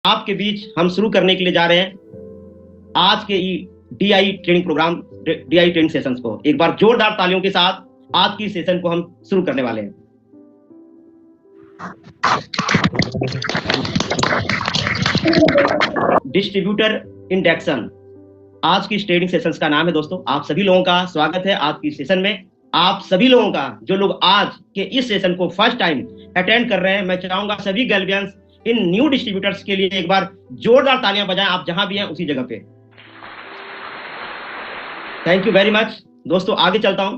आपके बीच हम शुरू करने के लिए जा रहे हैं आज के DI training program, DI training sessions को। एक बार जोरदार तालियों के साथ आज की सेशन को हम शुरू करने वाले हैं। डिस्ट्रीब्यूटर इंडेक्शन आज की ट्रेनिंग सेशंस का नाम है। दोस्तों, आप सभी लोगों का स्वागत है आज की सेशन में। आप सभी लोगों का, जो लोग आज के इस सेशन को फर्स्ट टाइम अटेंड कर रहे हैं, मैं चाहूंगा सभी गैल्वियंस इन न्यू डिस्ट्रीब्यूटर्स के लिए एक बार जोरदार तालियां बजाएं, आप जहां भी हैं उसी जगह पे। Thank you very much. दोस्तों, आगे चलता हूं।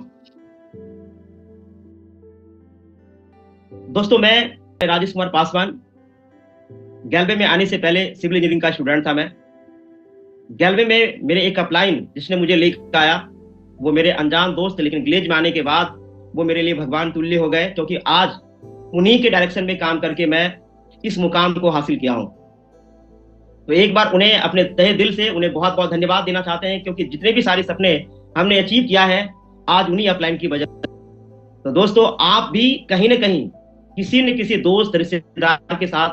दोस्तों, मैं राजेश कुमार पासवान, गैल्वे में आने से पहले सिविल इंजीनियरिंग का स्टूडेंट था। मैं गैल्वे में मेरे एक अपलाइन जिसने मुझे लेकर आया, वो मेरे अनजान दोस्त थे, लेकिन ग्लेज में आने के बाद वो मेरे लिए भगवान तुल्य हो गए, क्योंकि आज उन्हीं के डायरेक्शन में काम करके मैं इस मुकाम को हासिल किया हूं। तो एक बार उन्हें अपने तहे दिल से उन्हें बहुत बहुत धन्यवाद देना चाहते हैं, क्योंकि जितने भी सारे सपने हमने अचीव किया है आज उन्हीं अपलाइन की वजह से। तो दोस्तों, आप भी कहीं ना कहीं किसी न किसी दोस्त रिश्तेदार के साथ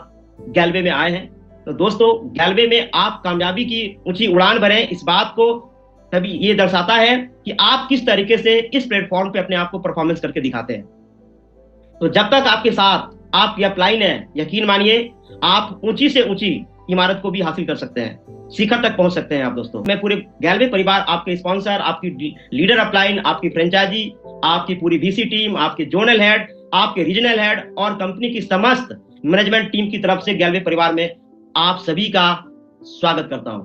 गैल्वे में आए हैं। तो दोस्तों, गैल्वे में आप कामयाबी की ऊंची उड़ान भरें, इस बात को तभी ये दर्शाता है कि आप किस तरीके से इस प्लेटफॉर्म पे अपने आप को परफॉर्मेंस करके दिखाते हैं। तो जब तक आपके साथ आपकी अपलाइन है, यकीन मानिए आप ऊंची से ऊंची इमारत को भी हासिल कर सकते हैं, शिखर तक पहुंच सकते हैं आप। दोस्तों, मैं पूरे गैल्वे परिवार, आपके स्पॉन्सर, आपकी लीडर अपलाइन, आपकी फ्रेंचाइजी, आपकी पूरी वीसी टीम, आपके जोनल हेड, आपके रीजनल हेड और कंपनी की समस्त मैनेजमेंट टीम की तरफ से गैल्वे परिवार में आप सभी का स्वागत करता हूं।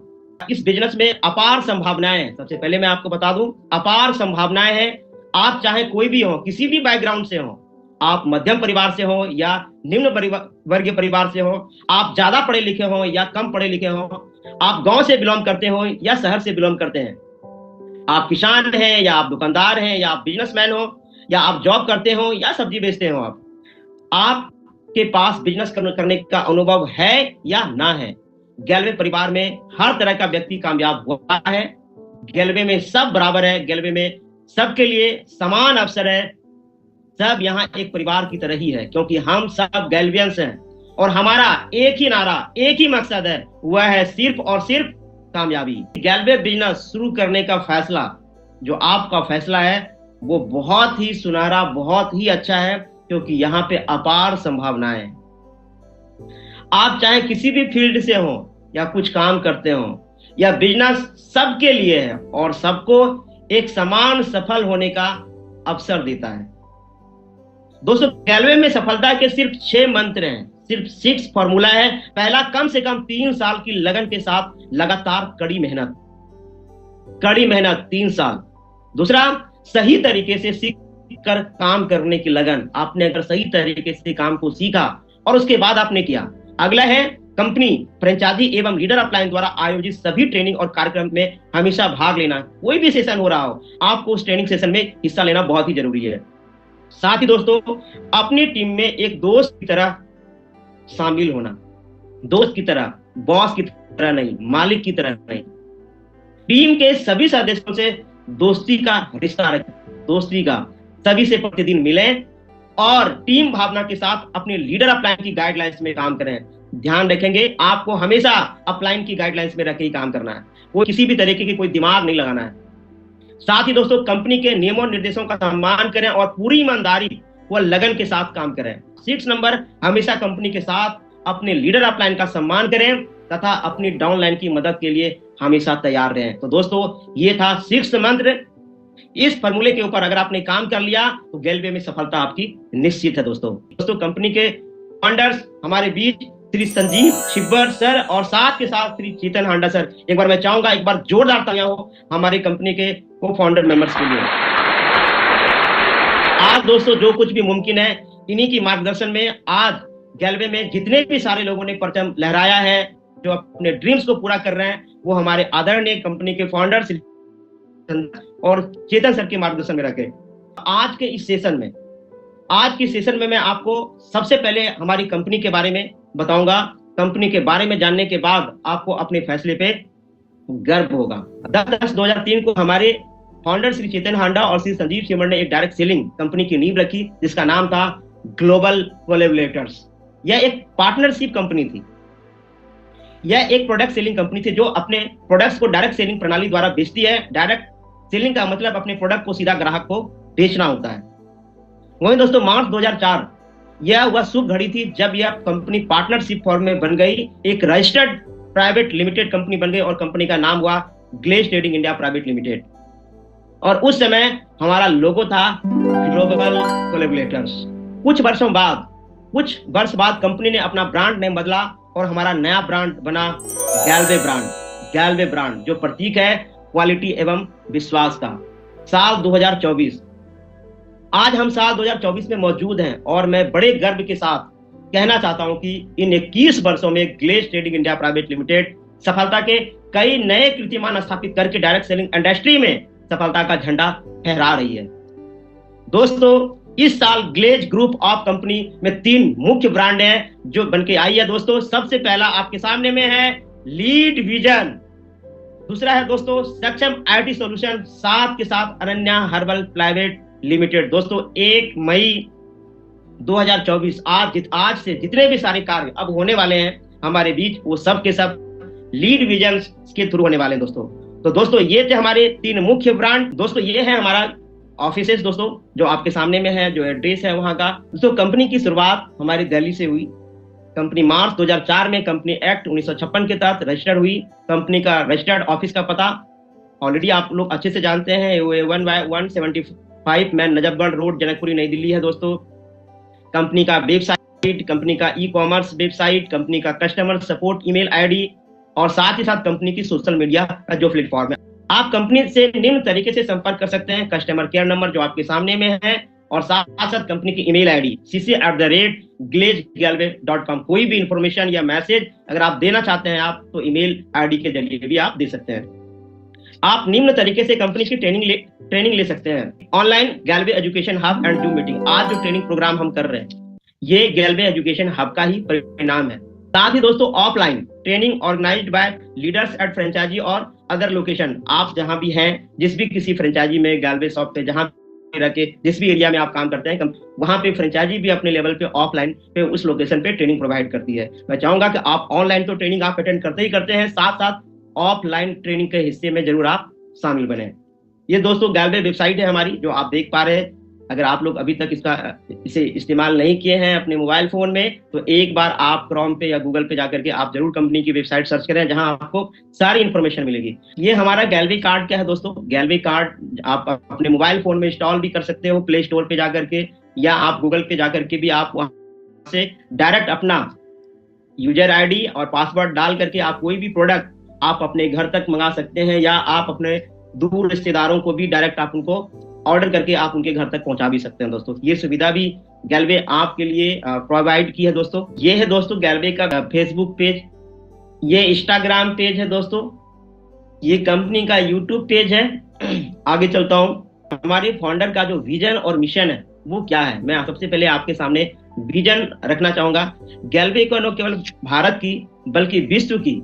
इस बिजनेस में अपार संभावनाएं हैं। सबसे पहले मैं आपको बता दूं, अपार संभावनाएं हैं। आप चाहे कोई भी हो, किसी भी बैकग्राउंड से हो, आप मध्यम परिवार से हो या निम्न वर्गीय परिवार से हो, आप ज्यादा पढ़े लिखे हो या कम पढ़े लिखे हो, आप गांव से बिलोंग करते हो या शहर से बिलोंग करते हैं, आप किसान हैं या आप दुकानदार हैं या आप बिजनेसमैन हो या आप जॉब करते हो या सब्जी बेचते हो, आपके पास बिजनेस करने का अनुभव है या ना है, गैल्वे परिवार में हर तरह का व्यक्ति कामयाब हुआ है। गैल्वे में सब बराबर है, गैल्वे में सबके लिए समान अवसर है, सब यहाँ एक परिवार की तरह ही है, क्योंकि हम सब गैल्वियंस हैं और हमारा एक ही नारा, एक ही मकसद है, वह है सिर्फ और सिर्फ कामयाबी। गैल्वे बिजनेस शुरू करने का फैसला, जो आपका फैसला है, वो बहुत ही सुनहरा, बहुत ही अच्छा है, क्योंकि यहाँ पे अपार संभावनाएं हैं। आप चाहे किसी भी फील्ड से हो या कुछ काम करते हो, या बिजनेस सबके लिए है और सबको एक समान सफल होने का अवसर देता है। दोस्तों, गैल्वे में सफलता के सिर्फ 6 मंत्र हैं, सिर्फ 6 फॉर्मूला है। पहला, कम से कम 3 साल की लगन के साथ लगातार कड़ी मेहनत 3 साल। दूसरा, सही तरीके से सीख कर काम करने की लगन। आपने अगर सही तरीके से काम को सीखा और उसके बाद आपने किया। अगला है, कंपनी, फ्रेंचाइजी एवं लीडर अपलाइन द्वारा आयोजित सभी ट्रेनिंग और कार्यक्रम में हमेशा भाग लेना। कोई भी सेशन हो रहा हो, आपको उस ट्रेनिंग सेशन में हिस्सा लेना बहुत ही जरूरी है। साथ ही दोस्तों, अपनी टीम में एक दोस्त की तरह शामिल होना, दोस्त की तरह, बॉस की तरह नहीं, मालिक की तरह नहीं। टीम के सभी सदस्यों से दोस्ती का रिश्ता रखें, दोस्ती का, सभी से प्रतिदिन मिलें और टीम भावना के साथ अपने लीडर अपलाइन की गाइडलाइंस में काम करें। ध्यान रखेंगे, आपको हमेशा अपलाइन की गाइडलाइंस में रख के ही काम करना है, वो किसी भी तरीके की कोई दिमाग नहीं लगाना है। साथ ही दोस्तों, कंपनी के नियमों निर्देशों का सम्मान करें और पूरी ईमानदारी व लगन के साथ काम करें। 6 नंबर, हमेशा कंपनी के साथ अपने लीडर अपलाइन का सम्मान करें तथा अपनी डाउनलाइन की मदद के लिए हमेशा तैयार रहें। तो दोस्तों, ये था 6 मंत्र। इस फॉर्मूले के ऊपर अगर आपने काम कर लिया तो गैल्वे में सफलता आपकी निश्चित है। दोस्तों, कंपनी के फाउंडर्स हमारे बीच श्री संजीव छिब्बर सर और साथ के साथ श्री चेतन हांडा सर। एक बार मैं चाहूंगा, एक बार जोरदार तालियां हो हमारी कंपनी के को फाउंडर मेंबर्स के लिए। आज दोस्तों, जो कुछ भी मुमकिन है, इन्हीं की मार्गदर्शन में आज गैल्वे में जितने भी सारे लोगों ने परचम लहराया है, जो अपने ड्रीम्स को पूरा कर रहे हैं, वो हमारे आदरणीय कंपनी के फाउंडर और चेतन सर के मार्गदर्शन में रखे। आज के इस सेशन में, आज की सेशन में मैं आपको सबसे पहले हमारी कंपनी के बारे में बताऊंगा। कंपनी के बारे में जानने के बाद आपको अपने फैसले पे गर्व होगा। 10/10/2003 को हमारे फाउंडर श्री चेतन हांडा और श्री संजीव छिब्बर ने एक डायरेक्ट सेलिंग कंपनी की नींव रखी, जिसका नाम था ग्लोबल कोलैबोरेटर्स। यह एक पार्टनरशिप कंपनी थी। यह एक प्रोडक्ट सेलिंग कंपनी थी जो अपने प्रोडक्ट्स को डायरेक्ट सेलिंग प्रणाली द्वारा बेचती है। डायरेक्ट सेलिंग का मतलब अपने प्रोडक्ट को सीधा ग्राहक को बेचना होता है। वहीं दोस्तों मार्च 2004 यह वह शुभ घड़ी थी जब यह कंपनी पार्टनरशिप फॉर्म में बन गई, एक रजिस्टर्ड प्राइवेट लिमिटेड कंपनी बन गई और कंपनी का नाम हुआ Glaze trading India private limited. और उस समय हमारा लोगो था ग्लोबल कोलैबोरेटर्स। कुछ वर्ष बाद कंपनी ने अपना ब्रांड नेम बदला और हमारा नया ब्रांड बना गैल्वे ब्रांड, जो प्रतीक है क्वालिटी एवं विश्वास का। साल 2024, आज हम साल 2024 में मौजूद हैं और मैं बड़े गर्व के साथ कहना चाहता हूं कि इन 21 वर्षों में Glaze trading India private limited सफलता के कई नए कीर्तिमान स्थापित करके डायरेक्ट सेलिंग इंडस्ट्री में सफलता का झंडा फहरा रही है। दोस्तों इस साल ग्लेज ग्रुप ऑफ कंपनी में 3 मुख्य ब्रांड हैं जो बनके आई है। दोस्तों सबसे पहला आपके सामने में है लीड विजन, दूसरा है दोस्तों सक्षम आईटी सॉल्यूशन, साथ के साथ अनन्या हर्बल प्राइवेट लिमिटेड। दोस्तों 1 मई 2024 आज से जितने भी सारे कार्य अब होने वाले हैं हमारे बीच, वो सब के सब लीड विजन के थ्रू होने वाले हैं दोस्तों। तो दोस्तों ये थे हमारे 3 मुख्य ब्रांड। दोस्तों ये है हमारा ऑफिसेस दोस्तों, जो आपके सामने में है, जो एड्रेस है वहां का। दोस्तों कंपनी की शुरुआत हमारी दिल्ली से हुई। कंपनी मार्च 2004 में कंपनी एक्ट 1956 के तहत रजिस्टर्ड हुई। कंपनी का रजिस्टर्ड ऑफिस का पता ऑलरेडी आप लोग अच्छे से जानते हैं, 1/175 मैन नजफगढ़ रोड, जनकपुरी, नई दिल्ली है दोस्तों। कंपनी का वेबसाइट, कंपनी का ई कॉमर्स वेबसाइट, कंपनी का कस्टमर सपोर्ट ईमेल आईडी और साथ ही साथ कंपनी की सोशल मीडिया का जो प्लेटफॉर्म है। आप कंपनी से निम्न तरीके से संपर्क कर सकते हैं, कस्टमर केयर नंबर जो आपके सामने में है और साथ साथ कंपनी की ईमेल आईडी cc@glazegallway.com। कोई भी इंफॉर्मेशन या मैसेज अगर आप देना चाहते हैं आप तो ईमेल आईडी के जरिए भी आप दे सकते हैं। आप निम्न तरीके से कंपनी की ट्रेनिंग ले सकते हैं। Online Galway education hub and Zoom meeting, आज जो ट्रेनिंग प्रोग्राम हम कर रहे हैं ये गैलवे एजुकेशन हब का ही परिणाम है। साथ ही दोस्तों offline training organized by leaders at franchisee और अदर लोकेशन। आप जहां भी हैं, जिस भी किसी फ्रेंचाइजी में, गैलवे शॉप पे, जहां रखे जिस भी एरिया में आप काम करते हैं, वहां पे फ्रेंचाइजी भी अपने लेवल पे ऑफलाइन पे उस लोकेशन पे ट्रेनिंग प्रोवाइड करती है। मैं चाहूंगा कि आप ऑनलाइन तो ट्रेनिंग आप अटेंड करते ही करते हैं, साथ साथ ऑफलाइन ट्रेनिंग के हिस्से में जरूर आप शामिल बने। ये दोस्तों गैलवे वेबसाइट है हमारी जो आप देख पा रहे हैं। अगर आप लोग अभी तक इसे इस्तेमाल नहीं किए हैं अपने मोबाइल फोन में तो एक बार आप क्रोम पे या गूगल पे जाकर के आप जरूर कंपनी की वेबसाइट सर्च करें, जहां आपको सारी इंफॉर्मेशन मिलेगी। ये हमारा गैलवे कार्ड क्या है दोस्तों, गैलवे कार्ड आप अपने मोबाइल फोन में इंस्टॉल भी कर सकते हो प्ले स्टोर पे जाकर के, या आप गूगल पे जाकर के भी आप वहां से डायरेक्ट अपना यूजर आईडी और पासवर्ड डाल करके आप कोई भी प्रोडक्ट आप अपने घर तक मंगा सकते हैं, या आप अपने दूर रिश्तेदारों को भी डायरेक्ट आप उनको ऑर्डर करके आप उनके घर तक पहुंचा भी सकते हैं दोस्तों। ये सुविधा भी गैलवे आपके लिए प्रोवाइड की है दोस्तों। ये है दोस्तों गैलवे का फेसबुक पेज, ये इंस्टाग्राम पेज है दोस्तों, ये कंपनी का यूट्यूब पेज है। आगे चलता हूं, हमारे फाउंडर का जो विजन और मिशन है वो क्या है, मैं सबसे पहले आपके सामने विजन रखना चाहूंगा। गैलवे को न केवल भारत की बल्कि विश्व की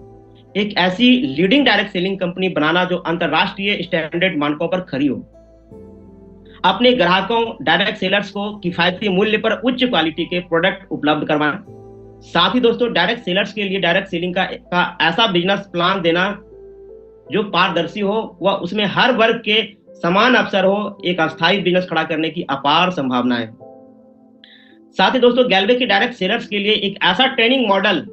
एक ऐसी लीडिंग डायरेक्ट सेलिंग कंपनी बनाना जो अंतरराष्ट्रीय स्टैंडर्ड मानकों पर खरी हो, अपने ग्राहकों डायरेक्ट सेलर्स को किफायती मूल्य पर उच्च क्वालिटी के प्रोडक्ट उपलब्ध करवाना। साथ ही दोस्तों डायरेक्ट सेलर्स के लिए डायरेक्ट सेलिंग का ऐसा बिजनेस प्लान देना जो पारदर्शी हो, वह उसमें हर वर्ग के समान अवसर हो, एक अस्थायी बिजनेस खड़ा करने की अपार संभावनाएं। साथ ही दोस्तों गैलवे के डायरेक्ट सेलर्स के लिए एक ऐसा ट्रेनिंग मॉडल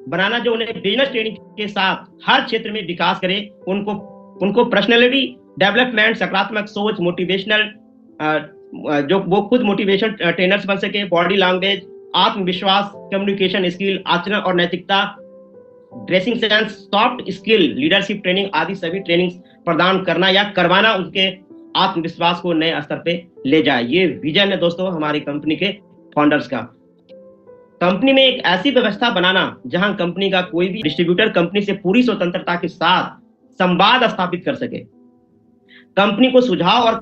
बनाना जो उन्हें बिजनेस ट्रेनिंग के साथ हर क्षेत्र में विकास करे, उनको पर्सनैलिटी डेवलपमेंट, सकारात्मक सोच, मोटिवेशनल जो वो खुद मोटिवेशन ट्रेनर्स बन सके, बॉडी लैंग्वेज, आत्मविश्वास, कम्युनिकेशन स्किल, आचरण और नैतिकता, dressing sense, soft skill, leadership training आदि सभी ट्रेनिंग प्रदान करना या करवाना उनके आत्मविश्वास को नए स्तर पे ले जाए। ये विजन है दोस्तों हमारी कंपनी के फाउंडर्स का। कंपनी में एक ऐसी व्यवस्था बनाना जहां कंपनी का कोई भी डिस्ट्रीब्यूटर कंपनी से पूरी स्वतंत्रता के साथ संवाद स्थापित कर सके, कंपनी को सुझाव और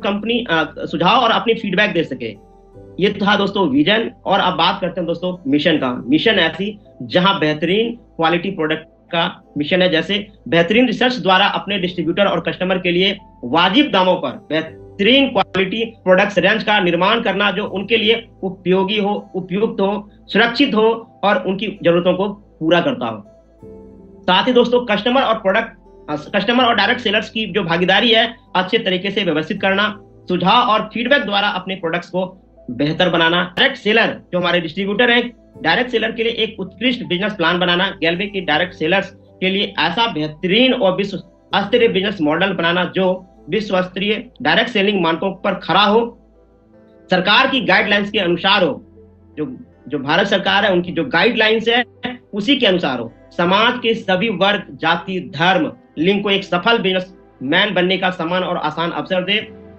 अपनी फीडबैक दे सके। ये था दोस्तों विजन। और अब बात करते हैं दोस्तों मिशन का। मिशन ऐसी जहां बेहतरीन क्वालिटी प्रोडक्ट का मिशन है, जैसे बेहतरीन रिसर्च द्वारा अपने डिस्ट्रीब्यूटर और कस्टमर के लिए वाजिब दामों पर बेहतरीन क्वालिटी प्रोडक्ट्स रेंज का निर्माण करना जो उनके लिए उपयोगी हो, उपयुक्त हो, सुरक्षित हो और उनकी जरूरतों को पूरा करता हो। साथ ही दोस्तों कस्टमर और डायरेक्ट सेलर्स की जो भागीदारी है अच्छे तरीके से व्यवस्थित करना, सुझाव और फीडबैक द्वारा अपने प्रोडक्ट्स को बेहतर बनाना। डायरेक्ट सेलर जो हमारे डिस्ट्रीब्यूटर हैं, डायरेक्ट सेलर के लिए एक उत्कृष्ट बिजनेस प्लान बनाना। गैलवे के डायरेक्ट सेलर्स के लिए ऐसा बेहतरीन और विश्व स्तरीय बिजनेस मॉडल बनाना जो विश्व स्तरीय डायरेक्ट सेलिंग मानकों पर खड़ा हो, सरकार की गाइडलाइंस के अनुसार हो, जो भारत सरकार है उनकी जो गाइडलाइंस है उसी के अनुसार हो, समाज के सभी वर्ग, जाति, धर्म, लिंग को एक सफल बिजनेसमैन बनने का समान और आसान अवसर दे,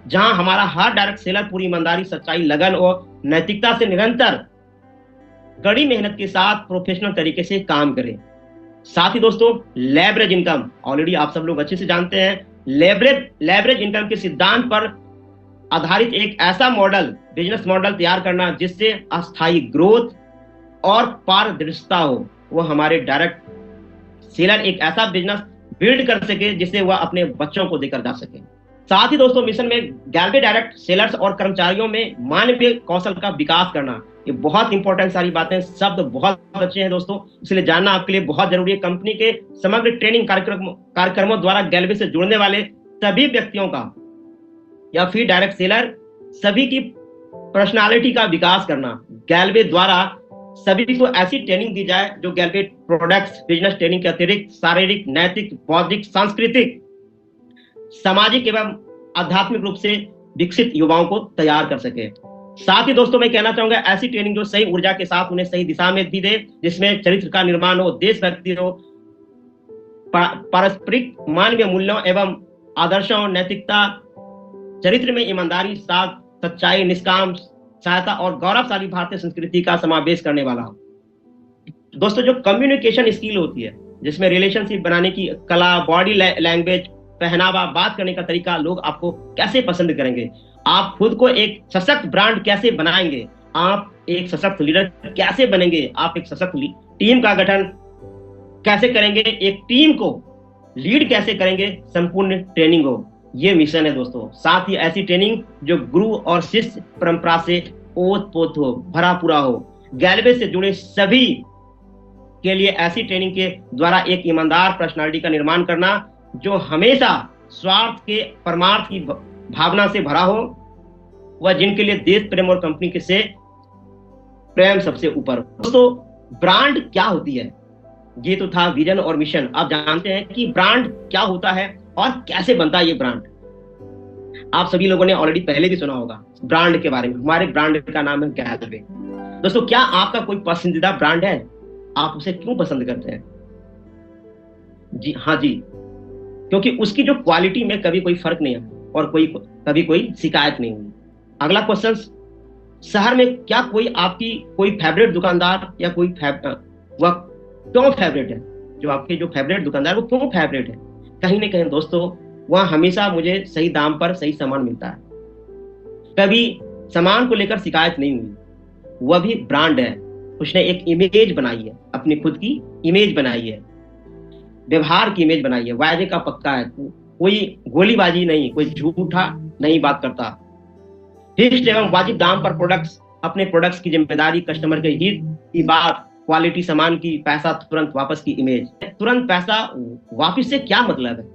जहां हमारा हर डायरेक्ट सेलर पूरी ईमानदारी, सच्चाई, लगन और नैतिकता से निरंतर कड़ी मेहनत के साथ प्रोफेशनल तरीके से काम करे। साथ ही दोस्तों लेवरेज इनकम, ऑलरेडी आप सब लोग अच्छे से जानते हैं, लेवरेज इनकम के सिद्धांत पर आधारित एक ऐसा बिजनेस मॉडल तैयार करना जिससे अस्थायी ग्रोथ और पारदर्शिता हो। वो हमारे डायरेक्ट सेलर एक ऐसा बिजनेस बिल्ड कर सके जिससे वह अपने बच्चों को देकर जा सके। साथ ही दोस्तों मिशन में गैलवे डायरेक्ट सेलर्स और कर्मचारियों में मानवीय कौशल का विकास करना, ये बहुत इंपॉर्टेंट सारी बातें, शब्द बहुत अच्छे हैं दोस्तों, इसलिए जानना आपके लिए बहुत जरूरी है। कंपनी के समग्र ट्रेनिंग कार्यक्रमों द्वारा गैलवे से जुड़ने वाले सभी व्यक्तियों का या फिर डायरेक्ट सेलर सभी की पर्सनालिटी का विकास करना। गैलवे द्वारा सभी को ऐसी ट्रेनिंग दी जाए जो गैलवे प्रोडक्ट्स बिजनेस ट्रेनिंग के अतिरिक्त शारीरिक, नैतिक, बौद्धिक, सांस्कृतिक, सामाजिक एवं आध्यात्मिक रूप से विकसित युवाओं को तैयार कर सके। साथ ही दोस्तों मैं कहना चाहूंगा ऐसी ट्रेनिंग जो सही ऊर्जा के साथ उन्हें सही दिशा में भी दे, जिसमें चरित्र का निर्माण हो, देशभक्ति हो, पारस्परिक मानवीय मूल्यों एवं आदर्शों, नैतिकता, चरित्र में ईमानदारी, साथ, सच्चाई, निष्काम सहायता और गौरवशाली भारतीय संस्कृति का समावेश करने वाला हो। दोस्तों जो कम्युनिकेशन स्किल होती है, जिसमें रिलेशनशिप बनाने की कला, बॉडी लैंग्वेज, पहनावा, बात करने का तरीका, लोग आपको कैसे पसंद करेंगे, आप खुद को एक सशक्त ब्रांड कैसे बनाएंगे, आप एक सशक्त लीडर कैसे बनेंगे, आप एक सशक्त टीम का गठन कैसे करेंगे, एक टीम को लीड कैसे करेंगे, संपूर्ण ट्रेनिंग हो, ये मिशन है दोस्तों। साथ ही ऐसी ट्रेनिंग जो गुरु और शिष्य परंपरा से ओत पोत हो, भरा पूरा हो। गैलवे से जुड़े सभी के लिए ऐसी ट्रेनिंग के द्वारा एक ईमानदार पर्सनालिटी का निर्माण करना जो हमेशा स्वार्थ के परमार्थ की भावना से भरा हो, वह जिनके लिए देश प्रेम और कंपनी के से प्रेम सबसे ऊपर। दोस्तों ब्रांड क्या होती है, ये तो था विजन और मिशन। आप जानते हैं कि ब्रांड क्या होता है और कैसे बनता है ये ब्रांड। आप सभी लोगों ने ऑलरेडी पहले भी सुना होगा ब्रांड के बारे में। हमारे ब्रांड का नाम है गैलवे। दोस्तों क्या आपका कोई पसंदीदा ब्रांड है? आप उसे क्यों पसंद करते हैं? जी हाँ जी, क्योंकि उसकी जो क्वालिटी में कभी कोई फर्क नहीं है और कभी कोई शिकायत नहीं हुई। अगला क्वेश्चन, शहर में क्या आपकी कोई फेवरेट दुकानदार या वह क्यों फेवरेट है? जो आपके जो फेवरेट दुकानदार वो क्यों फेवरेट है? कहीं ना कहीं दोस्तों वह हमेशा मुझे सही दाम पर सही सामान मिलता है, कभी सामान को लेकर शिकायत नहीं हुई। वह भी ब्रांड है, उसने एक इमेज बनाई है, अपनी खुद की इमेज बनाई है, व्यवहार की इमेज बनाई है, वायदे का पक्का है, कोई गोलीबाजी नहीं, कोई झूठा नहीं बात करता। फिक्स्ड एवं वाजिब दाम पर अपने प्रोडक्ट्स की जिम्मेदारी, कस्टमर के हित की बात, क्वालिटी सामान की, पैसा तुरंत वापस की इमेज। तुरंत पैसा वापस से क्या मतलब है?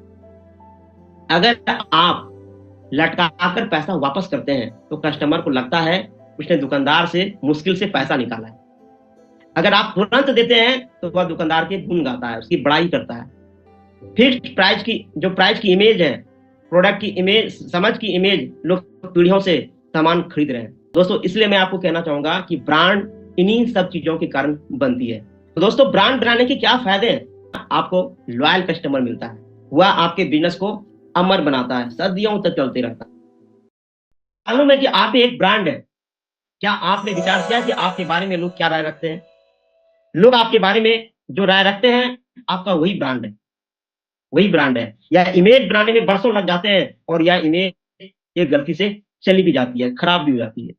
अगर आप लटकाकर पैसा वापस करते हैं तो कस्टमर को लगता है उसने दुकानदार से मुश्किल से पैसा निकाला है। अगर आप तुरंत देते हैं तो वह दुकानदार के गुण गाता है, उसकी बड़ाई करता है। फिक्स्ड प्राइस की इमेज है, प्रोडक्ट की इमेज, समझ की इमेज, लोग पीढ़ियों से सामान खरीद रहे हैं। दोस्तों इसलिए मैं आपको कहना चाहूंगा कि ब्रांड इन्हीं सब चीजों के कारण बनती है। तो दोस्तों ब्रांड बनाने के क्या फायदे हैं? आपको लॉयल कस्टमर मिलता है, वह आपके बिजनेस को अमर बनाता है, सदियों तक चलते रहता है। मालूम में कि आप एक ब्रांड है। क्या आपने विचार किया कि आपके बारे में लोग क्या राय रखते हैं? लोग आपके बारे में जो राय रखते हैं आपका वही ब्रांड है। या इमेज बनाने में बरसों लग जाते हैं और यह इमेज एक गलती से चली भी जाती है, खराब भी हो जाती है।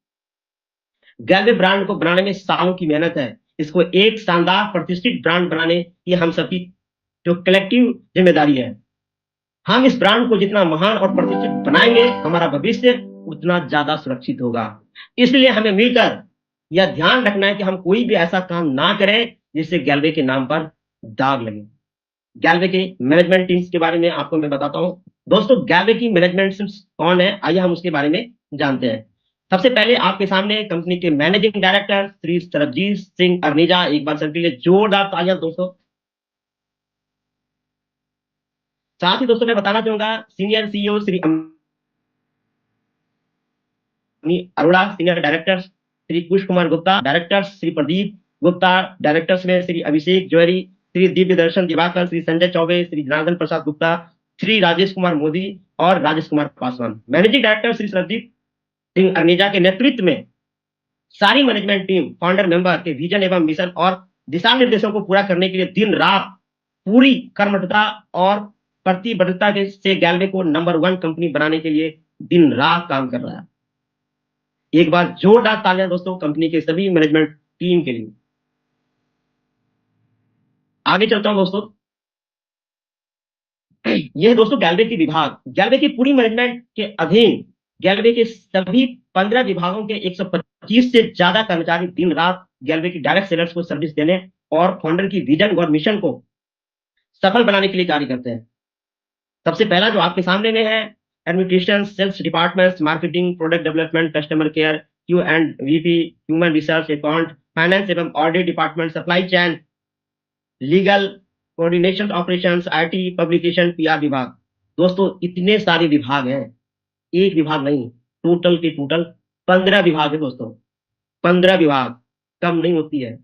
गैलवे ब्रांड को बनाने में सालों की मेहनत है। इसको एक शानदार प्रतिष्ठित ब्रांड बनाने की हम सबकी जो कलेक्टिव जिम्मेदारी है। हम इस ब्रांड को जितना महान और प्रतिष्ठित बनाएंगे, हमारा भविष्य उतना ज्यादा सुरक्षित होगा। इसलिए हमें मिलकर यह ध्यान रखना है कि हम कोई भी ऐसा काम ना करें जिससे गैलवे के नाम पर दाग लगे। गैल्वे के मैनेजमेंट टीम्स के बारे में आपको मैं बताता हूं। दोस्तों, गैल्वे की मैनेजमेंट टीम्स कौन है, आइए हम उसके बारे में जानते हैं। सबसे पहले आपके सामने कंपनी के मैनेजिंग डायरेक्टर श्री सरबजीत सिंह अरनीजा, एक बार सबके लिए जोरदार तालियां दोस्तों। साथ ही दोस्तों मैं बताना चाहूंगा senior CEO Shri Arora, senior director Shri Kush Kumar Gupta, director Shri Pradeep Gupta, directors में श्री अभिषेक जौहरी, श्री दिव्य दर्शन दिवाकर, श्री संजय चौबे, श्री जनार्दन प्रसाद गुप्ता, श्री राजेश कुमार मोदी और राजेश कुमार पासवान। मैनेजिंग डायरेक्टर श्री सरदीप सिंह अरनीजा के नेतृत्व में सारी मैनेजमेंट टीम फाउंडर मेंबर के विजन एवं मिशन और दिशा निर्देशों को पूरा करने के लिए दिन रात पूरी कर्मठता और प्रतिबद्धता से गैल्वे को नंबर 1 कंपनी बनाने के लिए दिन रात काम कर रहा है। एक बार जोरदार तालियां दोस्तों कंपनी के सभी मैनेजमेंट टीम के लिए। आगे चलता हूं दोस्तों। यह दोस्तों गैल्वे की विभाग, गैल्वे की पूरी मैनेजमेंट के अधीन गैल्वे के सभी 15 विभागों के 125 से ज्यादा कर्मचारी दिन रात गैल्वे की डायरेक्ट सेलर्स को सर्विस देने और फाउंडर की विजन और मिशन को सफल बनाने के लिए कार्य करते हैं। सबसे पहला जो आपके सामने में है, administration, sales department, marketing, product development, customer care, Q and VP, human resource, account, finance एवं audit department, supply chain, legal, coordination operations, IT, publication, PR विभाग। दोस्तों इतने सारे विभाग हैं, एक विभाग नहीं, टोटल के टोटल 15 विभाग है दोस्तों। 15 विभाग कम नहीं होती है।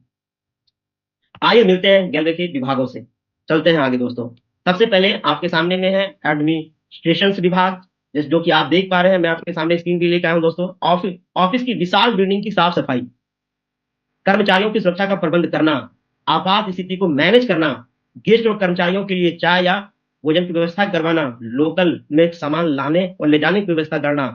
आइए मिलते हैं गैल्वे के विभागों से, चलते हैं आगे दोस्तों। सबसे पहले आपके सामने में है एडमिनिस्ट्रेशन विभाग, जो कि आप देख पा रहे हैं, मैं आपके सामने स्क्रीन पे लेकर आया हूं दोस्तों। ऑफिस की विशाल बिल्डिंग की साफ सफाई, कर्मचारियों की सुरक्षा का प्रबंध करना, आपात स्थिति को मैनेज करना, गेस्ट और कर्मचारियों के लिए चाय या भोजन की व्यवस्था करवाना, लोकल में सामान लाने और ले जाने की व्यवस्था करना,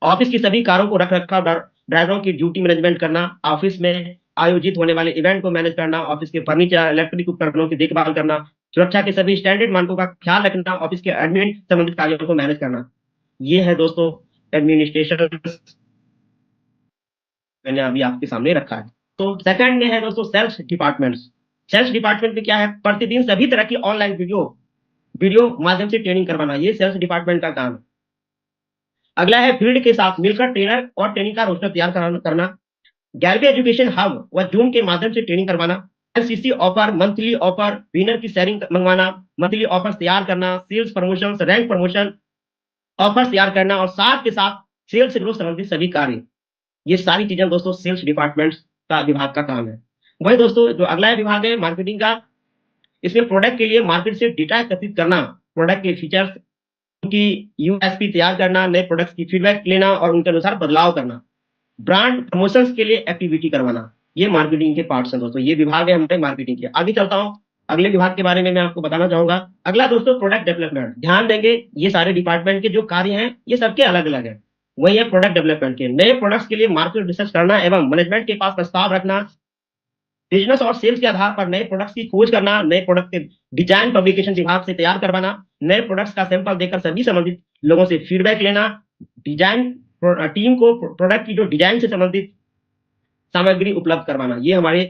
ऑफिस की सभी कारों को रख रखाव, ड्राइवरों की ड्यूटी मैनेजमेंट करना, ऑफिस में आयोजित होने वाले इवेंट को मैनेज करना, ऑफिस के फर्नीचर, इलेक्ट्रॉनिक उपकरणों की देखभाल करना, सुरक्षा के सभी स्टैंडर्ड मानकों का ख्याल रखना, ऑफिस के एडमिन संबंधित कार्यों को मैनेज करना। ये है दोस्तों एडमिनिस्ट्रेशन, मैंने अभी आपके सामने रखा है। तो सेकंड में है दोस्तों सेल्स डिपार्टमेंट। सेल्स डिपार्टमेंट में क्या है, प्रतिदिन सभी तरह की ऑनलाइन वीडियो माध्यम से ट्रेनिंग करवाना, ये सेल्स डिपार्टमेंट का काम है। अगला है फील्ड के साथ मिलकर ट्रेनर और ट्रेनिंग का रोस्टर तैयार करना, गैल्वे एजुकेशन हब व जूम के माध्यम से ट्रेनिंग करवाना, LCC offer, monthly offer, winner की शेयरिंग मंगवाना, मंथली ऑफर तैयार करना, sales promotion, rank promotion offer तैयार करना और साथ के साथ सेल्स ग्रोथ संबंधित सभी कार्य। ये सारी चीजें दोस्तों सेल्स डिपार्टमेंट का विभाग का काम है। वही दोस्तों जो अगला विभाग है मार्केटिंग का, इसमें प्रोडक्ट के लिए मार्केट से डेटा एकत्रित करना, प्रोडक्ट के फीचर्स, उनकी यूएसपी तैयार करना, नए प्रोडक्ट्स की फीडबैक लेना और उनके अनुसार बदलाव करना, ब्रांड प्रमोशंस के लिए एक्टिविटी करवाना। ये मार्केटिंग के पार्ट्स हैं दोस्तों, ये विभाग है हमारे मार्केटिंग के। आगे चलता हूं, अगले विभाग के बारे में मैं आपको बताना चाहूंगा। अगला दोस्तों प्रोडक्ट डेवलपमेंट। ध्यान देंगे ये सारे डिपार्टमेंट के जो कार्य हैं ये सबके अलग अलग है। वही है प्रोडक्ट डेवलपमेंट के, नए प्रोडक्ट्स के लिए मार्केट रिसर्च करना एवं मैनेजमेंट के पास प्रस्ताव रखना, बिजनेस और सेल्स के आधार पर नए प्रोडक्ट्स की खोज करना, नए प्रोडक्ट के डिजाइन पब्लिकेशन विभाग से तैयार करवाना, नए प्रोडक्ट्स का सैंपल देकर सभी संबंधित लोगों से फीडबैक लेना, डिजाइन टीम को प्रोडक्ट की जो डिजाइन से संबंधित सामग्री उपलब्ध करवाना। ये हमारे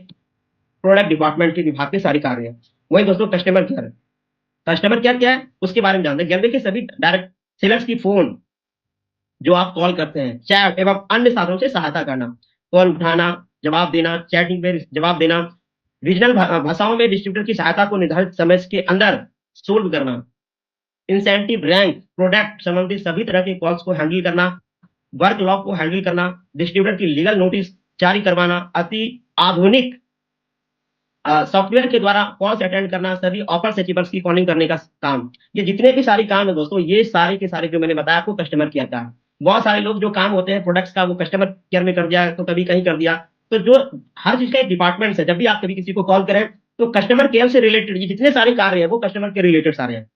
प्रोडक्ट डिपार्टमेंट के विभाग के सारे कार्य हैं। वही दोस्तों कस्टमर केयर, कस्टमर केयर क्या है उसके बारे में जानते हैं। गैल्वे के सभी डायरेक्ट सेलर्स की फोन जो आप कॉल करते हैं, चैट एवं अन्य साधनों से सहायता करना, कॉल उठाना, जवाब देना, चैटिंग में जवाब देना, रीजनल भाषाओं में डिस्ट्रीब्यूटर की सहायता को निर्धारित समय के अंदर सोल्व करना, इंसेंटिव, रैंक, प्रोडक्ट संबंधित सभी तरह के कॉल्स को हैंडल करना, वर्क लॉग को हैंडल करना, डिस्ट्रीब्यूटर की लीगल नोटिस जारी करवाना, अति आधुनिक सॉफ्टवेयर के द्वारा कॉल्स अटेंड करना, सभी ऑफर अचीवर्स की कॉलिंग करने का काम। ये जितने भी सारे काम है दोस्तों, ये सारे के सारे जो मैंने बताया आपको कस्टमर केयर का है। बहुत सारे लोग जो काम होते हैं प्रोडक्ट्स का वो कस्टमर केयर में कर दिया, तो कभी कहीं कर दिया। तो जो हर चीज का एक डिपार्टमेंट है, जब भी आप कभी किसी को कॉल करें तो कस्टमर केयर से रिलेटेड ये जितने सारे कार्य है वो कस्टमर के रिलेटेड सारे हैं।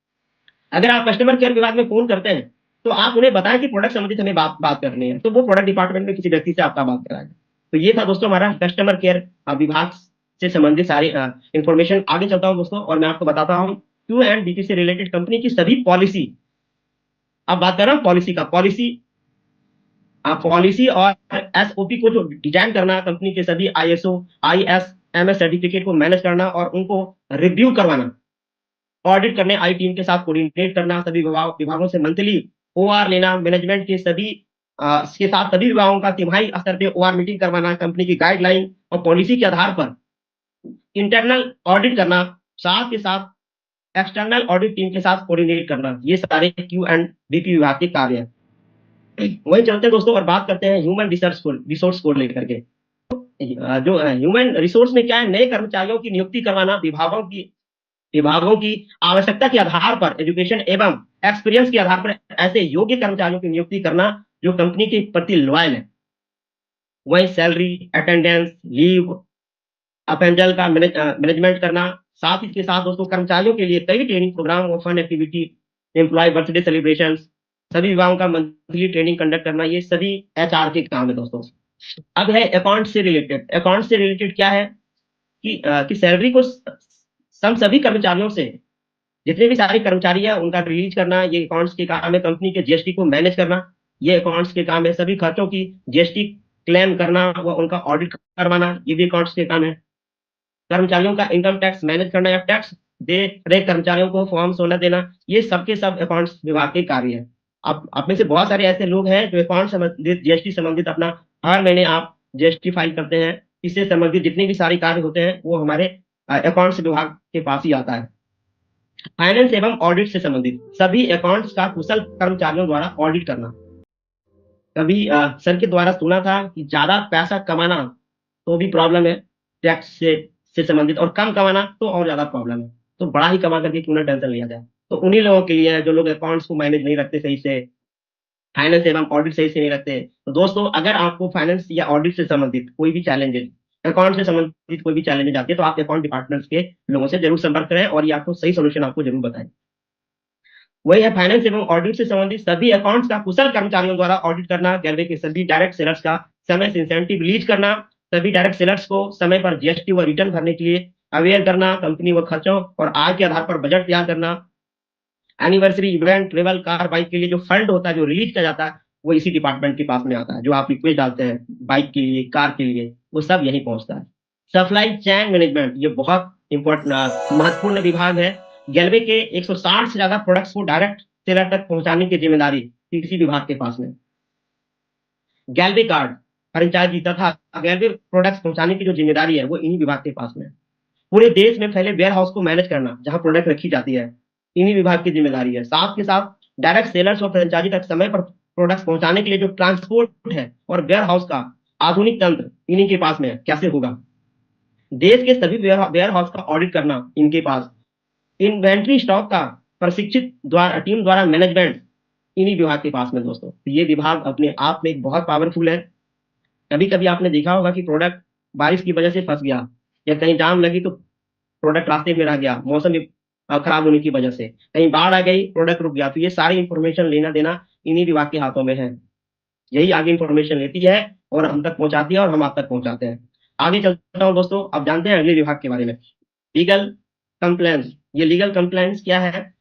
अगर आप कस्टमर केयर विभाग में फोन करते हैं तो आप उन्हें बताएं कि प्रोडक्ट संबंधित हमें बात करनी है, तो वो प्रोडक्ट डिपार्टमेंट में किसी व्यक्ति से आपका बात कराएगा। तो ये था दोस्तों हमारा कस्टमर केयर विभाग से संबंधित सारी इंफॉर्मेशन। आगे चलता हूं दोस्तों और मैं आपको बताता हूं क्यू एंड डीपी से रिलेटेड कंपनी की सभी पॉलिसी। अब बात कर रहा हूं पॉलिसी का, पॉलिसी और एसओपी को जो डिजाइन करना, कंपनी के सभी आईएसओ, आईएसएमएस सर्टिफिकेट को मैनेज करना और उनको रिव्यू करवाना, ऑडिट करने आई टीम के साथ कोऑर्डिनेट करना, सभी विभागों से मंथली ओआर लेना, मैनेजमेंट के साथ सभी विभागों का तिमाही स्तर पे ओआर मीटिंग करवाना, कंपनी की गाइडलाइन और पॉलिसी के आधार पर इंटरनल ऑडिट करना, साथ के साथ एक्सटर्नल ऑडिट टीम के साथ कोऑर्डिनेट करना, ये सारे क्यू एंड बीपी विभाग के कार्य हैं। वही चलते हैं दोस्तों और बात करते हैं ह्यूमन रिसोर्स को लेकर के। जो ह्यूमन रिसोर्स में क्या है, नए कर्मचारियों की नियुक्ति करवाना, विभागों की आवश्यकता के आधार पर एजुकेशन एवं एक्सपीरियंस के आधार पर ऐसे योग्य कर्मचारियों की नियुक्ति करना जो कंपनी के प्रति लॉयल है। वही सैलरी, अटेंडेंस, लीव, अपेंजल का मैनेजमेंट करना, साथ ही के साथ दोस्तों कर्मचारियों के लिए कई ट्रेनिंग प्रोग्राम और fun activity, employee birthday celebration, सभी विभागों का मंथली ट्रेनिंग कंडक्ट करना, ये सभी एचआर के काम है दोस्तों। अब है अकाउंट से रिलेटेड। अकाउंट से रिलेटेड क्या है कि सैलरी को सभी कर्मचारियों से, जितने भी सारे कर्मचारी है उनका रिलीज करना, ये अकाउंट्स के काम है। कंपनी के जीएसटी को मैनेज करना, ये अकाउंट्स के काम है। सभी खर्चों की जीएसटी क्लेम करना व उनका ऑडिट करवाना, ये भी अकाउंट्स के काम है। कर्मचारियों का इनकम टैक्स मैनेज करना या टैक्स दे रहे कर्मचारियों को फॉर्म 16 देना, ये सबके सब अकाउंट्स विभाग के कार्य है। आप में से बहुत सारे ऐसे लोग हैं जो अकाउंट संबंधित, जीएसटी संबंधित अपना हर महीने आप जीएसटी फाइल करते हैं। इससे संबंधित जितने भी सारे कार्य होते हैं वो हमारे अकाउंट्स विभाग के पास ही आता है। फाइनेंस एवं ऑडिट से संबंधित सभी अकाउंट्स का कुशल कर्मचारियों द्वारा ऑडिट करना। कभी सर के द्वारा सुना था कि ज्यादा पैसा कमाना तो भी प्रॉब्लम है टैक्स से संबंधित, और कम कमाना तो और ज्यादा प्रॉब्लम है। तो बड़ा ही कमा करके क्यों ना टेंशन लिया जाए। तो उन्हीं लोगों के लिए है जो लोग अकाउंट्स को मैनेज नहीं रखते सही से, फाइनेंस एवं ऑडिट सही से नहीं रखते। तो दोस्तों अगर आपको फाइनेंस या ऑडिट से संबंधित कोई भी चैलेंजेस, अकाउंट से संबंधित कोई भी चैलेंजेस आती है तो आप अकाउंट डिपार्टमेंट्स के लोगों से जरूर संपर्क करें और ये आपको सही सोल्यूशन आपको जरूर बताएं। वही है फाइनेंस एवं ऑडिट से संबंधित सभी अकाउंट्स का कुशल कर्मचारियों द्वारा ऑडिट करना, गैलवे के सभी डायरेक्ट सेलर्स का समय से इंसेंटिव रिलीज करना, सभी डायरेक्ट सेलर्स को समय पर जीएसटी व रिटर्न भरने के लिए अवेयर करना, कंपनी व खर्चों और आय के आधार पर बजट तैयार करना, anniversary, event, travel, car, bike के लिए जो फंड होता है जो रिलीज किया जाता है वो इसी डिपार्टमेंट के पास में आता है। जो आप रिक्वेस्ट डालते हैं बाइक के लिए, कार के लिए, वो सब यही पहुंचता है। सप्लाई चेन मैनेजमेंट, ये बहुत इंपॉर्टेंट महत्वपूर्ण विभाग है। गैलवे के 160 से ज्यादा प्रोडक्ट्स को डायरेक्ट सेलर तक पहुंचाने की जिम्मेदारी इसी विभाग के पास में। गैलवे कार्ड, फ्रेंचाइजी तथा गैलवे प्रोडक्ट्स पहुंचाने की जो जिम्मेदारी है वो इन्हीं विभाग के पास में। पूरे देश में फैले वेयर हाउस को मैनेज करना जहां प्रोडक्ट रखी जाती है, इन्हीं विभाग की जिम्मेदारी है। साथ के साथ डायरेक्ट सेलर्स और फ्रेंचाइजी तक समय पर प्रोडक्ट्स पहुंचाने के लिए जो ट्रांसपोर्ट है और वेयर हाउस का आधुनिक तंत्र इन्हीं के पास में है। कैसे होगा? देश के सभी वेयर हाउस का ऑडिट करना इनके पास। इन्वेंट्री स्टॉक का प्रशिक्षित टीम द्वारा मैनेजमेंट इन्हीं विभाग के पास में दोस्तों। तो ये विभाग अपने आप में एक बहुत पावरफुल है। कभी कभी आपने देखा होगा कि प्रोडक्ट बारिश की वजह से फंस गया या कहीं जाम लगी तो प्रोडक्ट रास्ते में रह गया, मौसम खराब होने की वजह से कहीं बाढ़ आ गई, प्रोडक्ट रुक गया। तो ये सारी इंफॉर्मेशन लेना देना इन्हीं विभाग के हाथों में है। यही आगे इंफॉर्मेशन लेती है और हम तक पहुंचाती है और हम आप तक पहुंचाते हैं। आगे चलता हूँ दोस्तों, अब जानते हैं अगले विभाग के बारे में, लीगल कंप्लेंट्स। ये लीगल कंप्लेंट्स क्या है?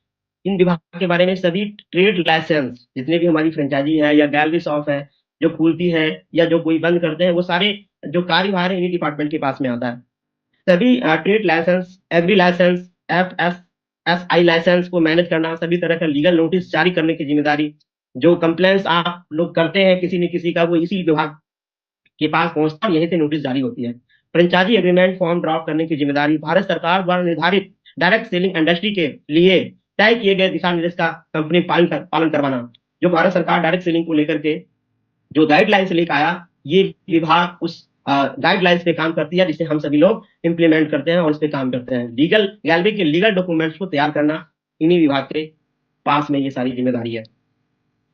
इन विभाग के बारे में सभी ट्रेड लाइसेंस, जितने भी हमारी फ्रेंचाइजी है या गैलरी शॉप है जो खुलती है या जो कोई बंद करते हैं, वो सारे जो कार्यभार है इन्हीं डिपार्टमेंट के पास में आता है। सभी trade license, agri license, FSSI license को मैनेज करना, सभी तरह का लीगल नोटिस जारी करने की जिम्मेदारी, जो कंप्लेंट्स आप लोग करते हैं किसी न किसी का, वो इसी विभाग के पास पहुंचता है, यहीं से नोटिस जारी होती है। फ्रेंचाइजी एग्रीमेंट फॉर्म ड्राफ्ट करने की जिम्मेदारी भारत सरकार द्वारा निर्धारित डायरेक्ट सेलिंग इंडस्ट्री के लिए तय किए गए दिशा निर्देश का कंपनी पालन करवाना। जो भारत सरकार डायरेक्ट सेलिंग को लेकर के जो गाइडलाइंस लेकर आया, ये विभाग उस गाइडलाइंस पे काम करती है जिसे हम सभी लोग इंप्लीमेंट करते हैं और उस पे काम करते हैं। लीगल गैलवे के लीगल डॉक्यूमेंट्स को तैयार करना इन्हीं विभाग के पास में ये सारी जिम्मेदारी है।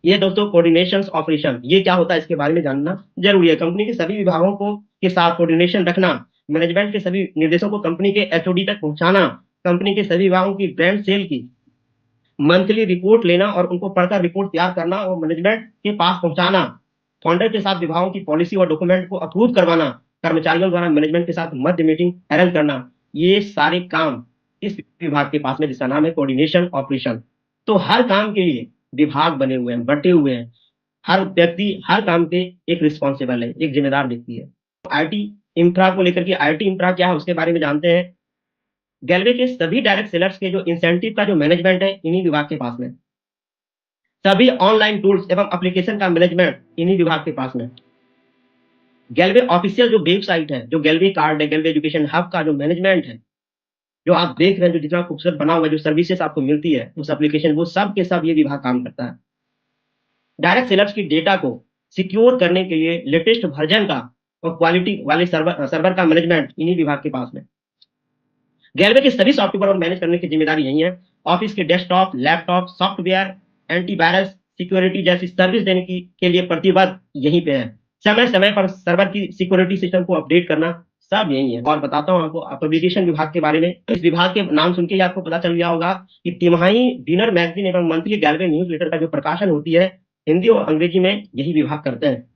ये दोस्तों कोऑर्डिनेशन ऑपरेशन, ये क्या होता है इसके बारे में जानना जरूरी है। कंपनी के सभी विभागों को के साथ कोऑर्डिनेशन रखना, मैनेजमेंट के सभी निर्देशों को कंपनी के एचओडी तक पहुंचाना, कंपनी के सभी विभागों की ब्रांड सेल की मंथली रिपोर्ट लेना और उनको पढ़कर रिपोर्ट तैयार करना और मैनेजमेंट के पास पहुंचाना, फाउंडर के साथ विभागों की पॉलिसी और डॉक्यूमेंट को अप्रूव करवाना, कर्मचारियों द्वारा मैनेजमेंट के साथ मध्य मीटिंग अरेंज करना, ये सारे काम इस विभाग के पास में जिसका नाम है कोऑर्डिनेशन ऑपरेशन। तो हर काम के लिए विभाग बने हुए हैं, बटे हुए हैं। हर व्यक्ति हर काम पे एक रिस्पॉन्सिबल है, एक जिम्मेदार व्यक्ति है। आईटी इंफ्रा को लेकर के, आईटी इंफ्रा क्या है उसके बारे में जानते हैं। गैलवे के सभी डायरेक्ट सेलर्स के जो इंसेंटिव का जो मैनेजमेंट है इन्हीं विभाग के पास में। सभी ऑनलाइन टूल्स एवं एप्लीकेशन का मैनेजमेंट इन्हीं विभाग के पास में। गैलवे ऑफिशियल जो वेबसाइट है, जो गैलवे कार्ड है, गैलवे एजुकेशन हब का जो मैनेजमेंट है, जो आप देख रहे हैं, जो जितना खूबसूरत बना हुआ है, जो सर्विसेज आपको मिलती है उस एप्लीकेशन, वो सब के सब ये विभाग काम करता है। डायरेक्ट सेलर्स की डेटा को सिक्योर करने के लिए लेटेस्ट वर्जन का और क्वालिटी वाले सर्वर का मैनेजमेंट इन्हीं विभाग के पास में। गैलवे के सभी सॉफ्टवेयर और मैनेज करने की जिम्मेदारी यही है। ऑफिस के desktop, laptop, software, antivirus, security जैसी सर्विस देने के लिए प्रतिबद्ध यहीं पे है। समय समय पर सर्वर की सिक्योरिटी सिस्टम को अपडेट करना सब यही है। और बताता हूँ आपको पब्लिकेशन विभाग के बारे में। इस विभाग के नाम सुन के ही आपको पता चल गया होगा कि तिमाही, डिनर मैगजीन एवं मंथली गैलवे न्यूज लेटर का जो प्रकाशन होती है हिंदी और अंग्रेजी में यही विभाग करते हैं।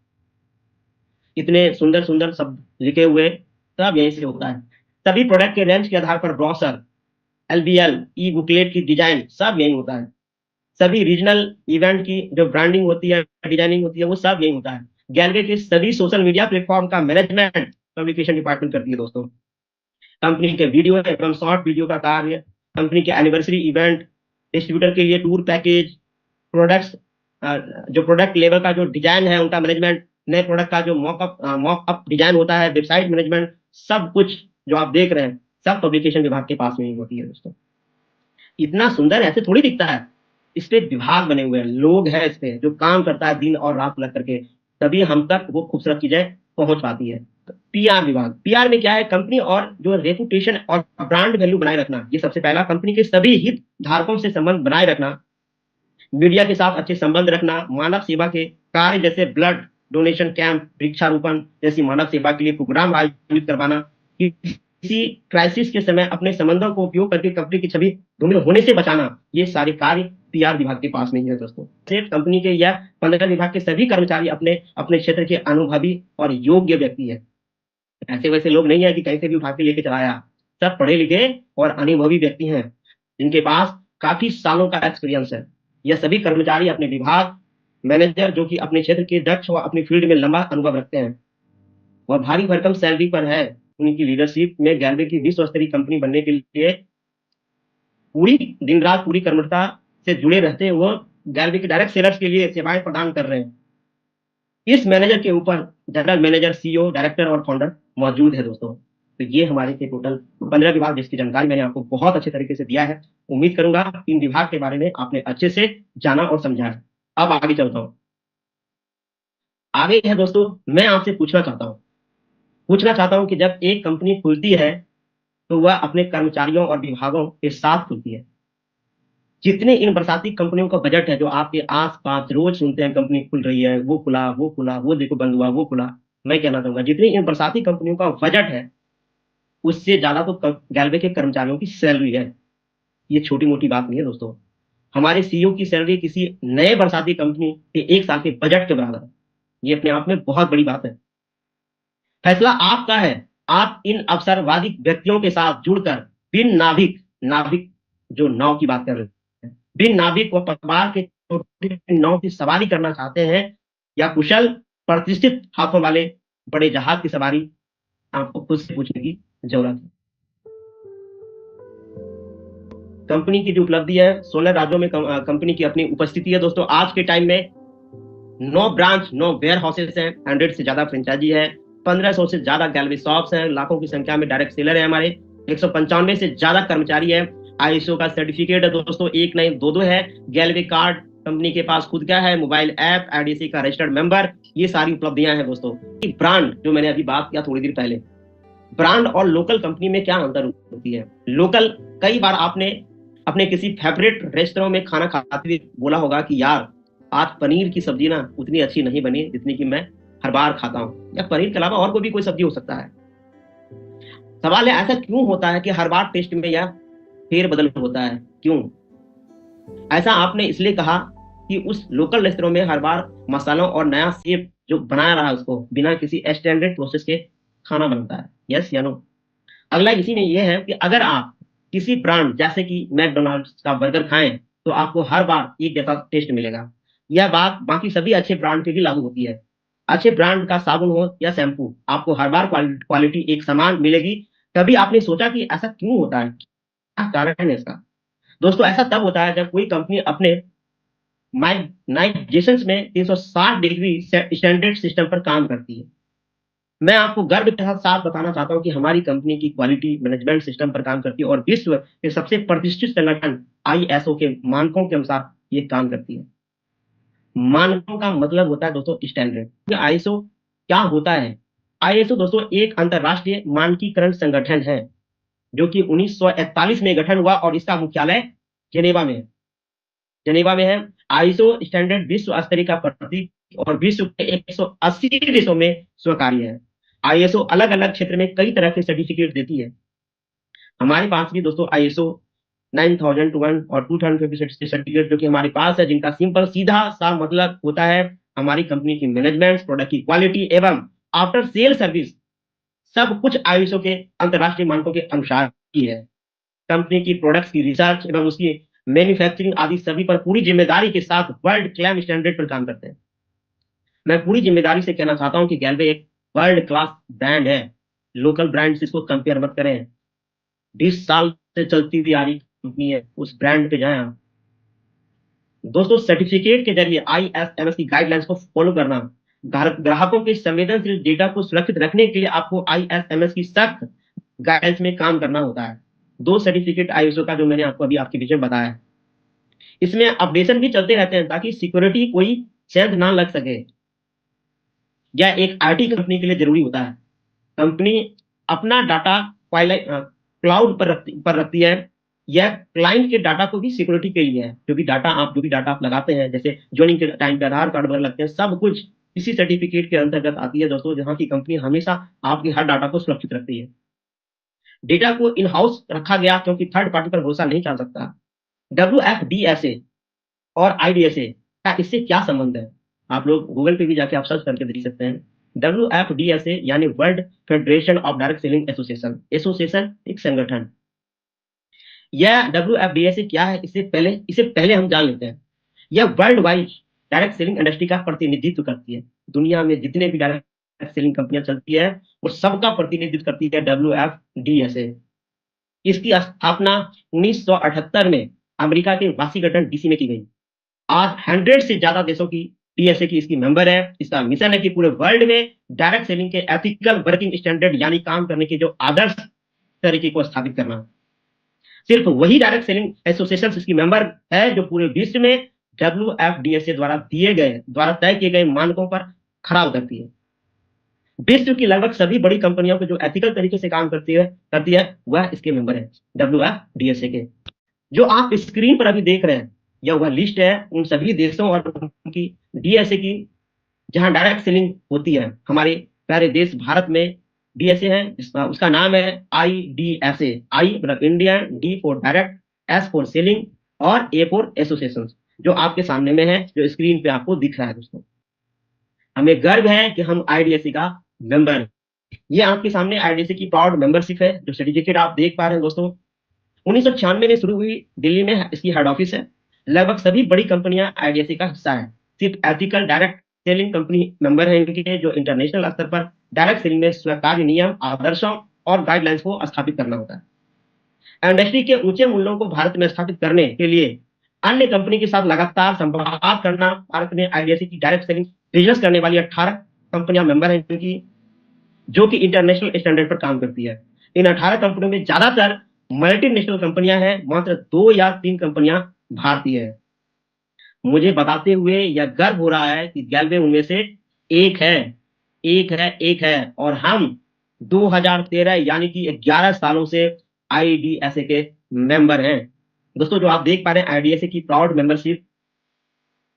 इतने सुंदर सुंदर शब्द लिखे हुए सब यहीं से होता है। सभी प्रोडक्ट के रेंज के आधार पर ब्रोशर, एलबीएल, ई बुकलेट की डिजाइन सब यही होता है। सभी रीजनल इवेंट की जो ब्रांडिंग होती है, डिजाइनिंग होती है, वो सब यही होता है। गैलवे के सभी सोशल मीडिया प्लेटफॉर्म का मैनेजमेंट पब्लिकेशन डिपार्टमेंट करती है दोस्तों। कंपनी के वीडियो एवं शॉर्ट वीडियो का कार्य, कंपनी के एनिवर्सरी इवेंट, डिस्ट्रीब्यूटर के लिए टूर पैकेज, प्रोडक्ट्स, जो प्रोडक्ट लेवल का जो डिजाइन है उनका मैनेजमेंट, नए प्रोडक्ट का जो मॉकअप डिजाइन होता है, वेबसाइट मैनेजमेंट, सब कुछ जो आप देख रहे हैं सब पब्लिकेशन विभाग के पास में ही होती है दोस्तों। इतना सुंदर ऐसे थोड़ी दिखता है, इस पे विभाग बने हुए हैं, लोग हैं इस पे जो काम करता है दिन और रात लग करके, तभी हम तक वो खूबसूरत चीजें पहुंच पाती है। पीआर विभाग, पीआर में क्या है, कंपनी और जो रेपुटेशन और ब्रांड वैल्यू बनाए रखना, ये सबसे पहला। कंपनी के सभी हित धारकों से संबंध बनाए रखना, मीडिया के साथ अच्छे संबंध रखना, मानव सेवा के कार्य जैसे ब्लड डोनेशन कैंप, वृक्षारोपण जैसी मानव सेवा के लिए प्रोग्राम आयोजित करवाना, किसी क्राइसिस के समय अपने संबंधों को उपयोग करके कंपनी की छवि धूमिल होने से बचाना, ये सारे कार्य पीआर विभाग के पास में ही है दोस्तों। सिर्फ कंपनी के या 15 विभाग के सभी कर्मचारी अपने अपने क्षेत्र के अनुभवी और योग्य व्यक्ति है। ऐसे वैसे लोग नहीं है कि कहीं से भी उठा के लेके चलाया। सब पढ़े लिखे और अनुभवी व्यक्ति हैं जिनके पास काफी सालों का एक्सपीरियंस है। यह सभी कर्मचारी अपने विभाग मैनेजर जो कि अपने क्षेत्र के दक्ष व अपनी फील्ड में लंबा अनुभव रखते हैं और भारी भरकम सैलरी पर है। उनकी लीडरशिप में गैलवे की विश्व स्तरीय कंपनी बनने के लिए पूरी दिन रात पूरी कर्मठता से जुड़े रहते हैं। वो गैलवे के डायरेक्ट सेलर्स के लिए सेवाएं प्रदान कर रहे हैं। इस मैनेजर के ऊपर जनरल मैनेजर, सीईओ, डायरेक्टर और फाउंडर मौजूद है दोस्तों। तो ये हमारे थे टोटल 15 विभाग जिसकी जानकारी मैंने आपको बहुत अच्छे तरीके से दिया है। उम्मीद करूंगा इन विभाग के बारे में आपने अच्छे से जाना और समझा है। अब आगे चलता हूं। आगे है दोस्तों, मैं आपसे पूछना चाहता हूं कि जब एक कंपनी खुलती है तो वह अपने कर्मचारियों और विभागों के साथ खुलती है। जितने इन बरसाती कंपनियों का बजट है जो आपके आस-पास रोज सुनते हैं, कंपनी खुल रही है, वो खुला, वो खुला, वो देखो बंद हुआ, वो खुला। मैं कहना चाहूंगा जितनी इन बरसाती कंपनियों का बजट है उससे ज्यादा तो गैलवे के कर्मचारियों की सैलरी है। ये छोटी मोटी बात नहीं है दोस्तों। हमारे सीईओ की सैलरी किसी नए बरसाती कंपनी के एक साल के बजट के बराबर है। ये अपने आप में बहुत बड़ी बात है। फैसला आपका है। आप इन अवसरवादी व्यक्तियों के साथ जुड़कर बिन नाविक नाविक जो नाव की बात कर रहे हैं, बिन नाविक व पतवार के छोटे नाव की सवारी करना चाहते हैं या कुशल प्रतिष्ठित हाथों वाले बड़े जहाज की सवारी, आपको खुद से पूछने की जरूरत है। कंपनी की जो उपलब्धि है, 16 राज्यों में कंपनी की अपनी उपस्थिति है दोस्तों। आज के टाइम में 9 ब्रांच, 9 वेयर हाउसेस हैं, 100 से ज्यादा फ्रेंचाइजी है, 1500 से ज्यादा गैलवे शॉप्स हैं, लाखों की संख्या में डायरेक्ट सेलर है हमारे, 195 से ज्यादा कर्मचारी है। आईएसओ का सर्टिफिकेट है दोस्तों, एक नहीं दो दो है। गैलवे कार्ड कंपनी के पास खुद का है, मोबाइल ऐप, आईडीसी का रजिस्टर्ड मेंबर, ये सारी उपलब्धियां हैं दोस्तों। ब्रांड जो मैंने अभी बात किया थोड़ी देर पहले, ब्रांड और लोकल कंपनी में क्या अंतर होती है। लोकल, कई बार आपने अपने किसी फेवरेट रेस्टोरेंट में खाना खाते हुए बोला होगा कि यार आज पनीर की सब्जी ना उतनी अच्छी नहीं बनी जितनी कि मैं हर बार खाता हूँ, या पनीर के अलावा और कोई भी कोई सब्जी हो सकता है। सवाल है ऐसा क्यों होता है कि हर बार टेस्ट में यह फेर बदल होता है, क्यों ऐसा? आपने इसलिए कहा कि उस लोकल रेस्टोरेंट में हर बार मसालों और नया शेफ जो बना रहा है उसको बिना किसी स्टैंडर्ड प्रोसेस के खाना बनता है। यस या नो? अगला इसी में यह है कि अगर आप किसी ब्रांड जैसे कि मैकडोनाल्ड्स का बर्गर खाएं तो आपको हर बार एक जैसा टेस्ट मिलेगा। यह बात बाकी सभी अच्छे ब्रांड पे भी लागू होती है। अच्छे ब्रांड का साबुन हो या शैम्पू, आपको हर बार क्वालिटी एक समान मिलेगी। कभी आपने सोचा कि ऐसा क्यों होता है? कारण है इसका? दोस्तों ऐसा तब होता है जब कोई कंपनी अपने माइग्रेशंस में 360 डिग्री स्टैंडर्ड सिस्टम पर काम करती है। मैं आपको गर्व के साथ बताना चाहता हूं कि हमारी कंपनी की क्वालिटी मैनेजमेंट सिस्टम पर काम करती है और विश्व के सबसे प्रतिष्ठित संगठन आईएसओ के मानकों के अनुसार ये काम करती है। मानकों का मतलब होता है दोस्तों स्टैंडर्ड। आईएसओ क्या होता है? आईएसओ दोस्तों एक अंतरराष्ट्रीय मानकीकरण संगठन है जो कि 1941 में गठन हुआ और इसका मुख्यालय जेनेवा में है। जेनेवा में है। आईएसओ स्टैंडर्ड विश्व स्तरीय का प्रतीक और विश्व के 180 देशों में स्वीकार्य है। आईएसओ अलग अलग क्षेत्र में कई तरह के सर्टिफिकेट देती है। हमारे पास भी दोस्तों आईएसओ 9001 और 2050 सर्टिफिकेट जो कि हमारे पास है, जिनका सिंपल सीधा सा मतलब होता है हमारी कंपनी की मैनेजमेंट, प्रोडक्ट की क्वालिटी एवं आफ्टर सेल सर्विस सब कुछ आईएसओ के अंतरराष्ट्रीय मानकों के अनुसार ही है। कंपनी की प्रोडक्ट्स की रिसर्च एवं उसकी मैन्युफैक्चरिंग आदि सभी पर पूरी जिम्मेदारी के साथ वर्ल्ड क्लेम स्टैंडर्ड पर काम करते हैं। मैं पूरी जिम्मेदारी से कहना चाहता हूं कि गैलवे एक वर्ल्ड क्लास ब्रांड है। लोकल ब्रांड से इसको कंपेयर मत करें। 20 साल से चलती हुई आ रही कंपनी है, उस ब्रांड पे जाएं आप। दोस्तों सर्टिफिकेट के जरिए आईएसएमएस की गाइडलाइंस को फॉलो करना, ग्राहकों के संवेदनशील डेटा को सुरक्षित रखने के लिए आपको आईएसएमएस की सख्त गाइडलाइंस में काम करना होता है। 2 सर्टिफिकेट आईएसओ का जो मैंने आपको अभी आपके विषय में बताया है, इसमें अपडेशन भी चलते रहते हैं ताकि सिक्योरिटी कोई सेंध ना लग सके। यह एक आईटी कंपनी के लिए जरूरी होता है। कंपनी अपना डाटा क्लाउड पर रखती है। यह क्लाइंट के डाटा को भी सिक्योरिटी के लिए है। जो भी डाटा आप लगाते हैं, जैसे ज्वाइनिंग के टाइम पे आधार कार्ड वगैरह लगते हैं, सब कुछ इसी सर्टिफिकेट के अंतर्गत आती है दोस्तों, जहां की कंपनी हमेशा आपके हर डाटा को सुरक्षित रखती है। डेटा को इन हाउस रखा गया क्योंकि थर्ड पार्टी पर भरोसा नहीं चल सकता। WFDSA और IDSA का इससे क्या संबंध है? आप लोग गूगल पे भी जाके आप सर्च करके देख सकते हैं। WFDSA यानी world federation of direct selling association. Association एक संगठन। यह WFDSA क्या है, इसे पहले हम जान लेते हैं। यह world wide direct selling industry का प्रतिनिधित्व करती है। दुनिया में जितने भी डायरेक्ट सेलिंग कंपनियां चलती है वो सबका प्रतिनिधित्व करती है WFDSA। इसकी स्थापना 1978 में अमेरिका के वाशिंगटन डीसी में की गई। आज 100 से ज्यादा देशों की डीएसए की इसकी मेंबर है। इसका मिशन है कि पूरे वर्ल्ड में डायरेक्ट सेलिंग के एथिकल वर्किंग स्टैंडर्ड यानी काम करने के जो आदर्श तरीके को स्थापित करना। सिर्फ वही डायरेक्ट सेलिंग एसोसिएशन इसकी मेंबर है जो पूरे विश्व में WFDSA द्वारा तय किए गए मानकों पर खरा उतरती है। विश्व की लगभग सभी बड़ी कंपनियों को जो एथिकल तरीके से काम करती है वह इसके मेंबर है WFDSA के। जो आप स्क्रीन पर अभी देख रहे हैं यह वह लिस्ट है उन सभी देशों और उनकी डीएसए की जहां डायरेक्ट सेलिंग होती है। हमारे प्यारे देश भारत में डीएसए है, उसका नाम है IDSA। आई मतलब India, D for direct, S for selling और ए फॉर एसोसिएशन, जो आपके सामने में है, जो स्क्रीन पे आपको दिख रहा है। दोस्तों हमें गर्व है कि हम IDSA का मेंबर। ये आपके सामने IDSA की प्राउड मेंबरशिप है, जो सर्टिफिकेट आप देख पा रहे हैं। दोस्तों 1996 में शुरू हुई, दिल्ली में इसकी हेड ऑफिस है। लगभग सभी बड़ी कंपनियां IDSA का हिस्सा है। सिर्फ ethical direct selling company member है इनके, जो इंटरनेशनल स्तर पर डायरेक्ट सेलिंग में स्वीकार्य नियम, आदर्शों और गाइडलाइंस को स्थापित करना होता है। इंडस्ट्री के ऊंचे मूल्यों को भारत में स्थापित करने के लिए अन्य कंपनी के साथ लगातार संवाद करना। भारत में IDSA की डायरेक्ट सेलिंग बिजनेस करने वाली 18 कंपनियां मेंबर हैं इनकी, जो कि इंटरनेशनल स्टैंडर्ड पर काम करती है। इन 18 कंपनियों में ज्यादातर मल्टीनेशनल कंपनियां हैं, मात्र 2 या 3 कंपनियां भारतीय है। मुझे बताते हुए यह गर्व हो रहा है कि गैलवे उनमें से एक है। एक है और हम 2013 यानी कि 11 सालों से IDSA के मेंबर हैं। दोस्तों जो आप देख पा रहे हैं IDSA की proud membership,